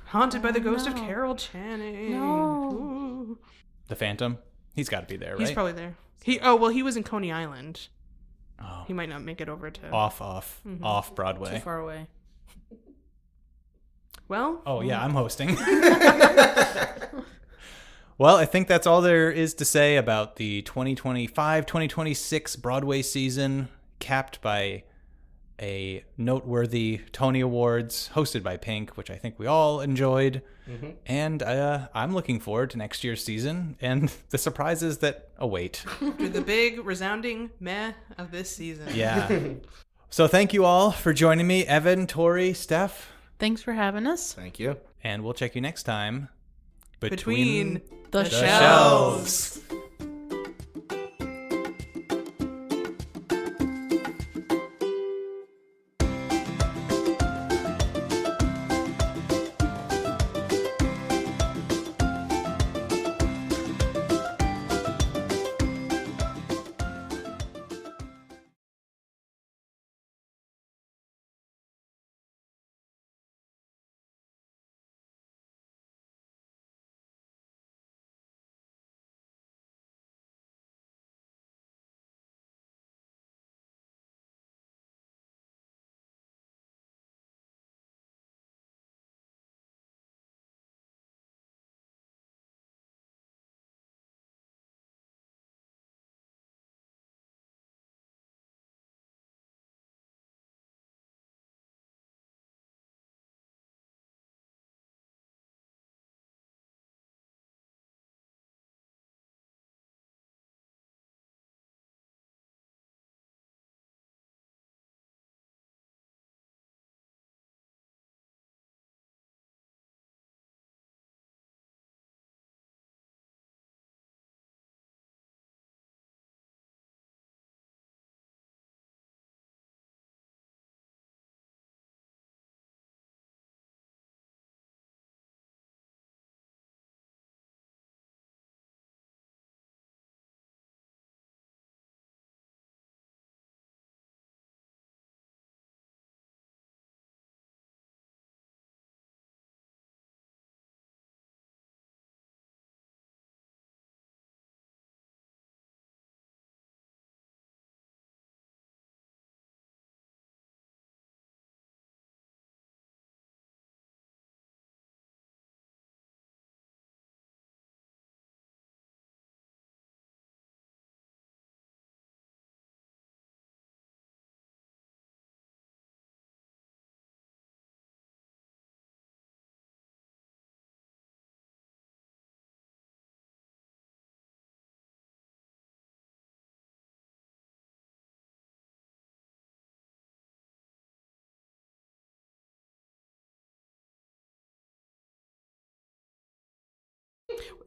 Haunted by the ghost of Carol Channing. No. Ooh. The Phantom? He's got to be there, right? He's probably there. He was in Coney Island. Oh. He might not make it over to... Off Broadway. Too far away. Well... Oh, yeah, I'm hosting. Well, I think that's all there is to say about the 2025-2026 Broadway season, capped by a noteworthy Tony Awards hosted by Pink, which I think we all enjoyed. Mm-hmm. And I'm looking forward to next year's season and the surprises that await. To the big, resounding meh of this season. Yeah. So thank you all for joining me, Evan, Tory, Steph. Thanks for having us. Thank you. And we'll check you next time. Between the shelves.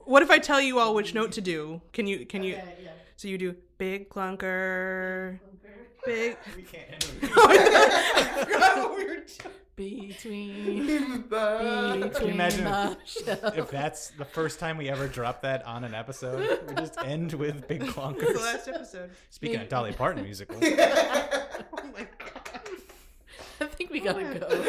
What if I tell you all which note to do? Can you? Yeah. So you do big clunker, big. We can't I forgot what we were doing. Between Can you imagine the shelves. if that's the first time we ever drop that on an episode? We just end with big It's the clunkers. last episode. Speaking of Dolly Parton musicals. Oh my god. I think we gotta go.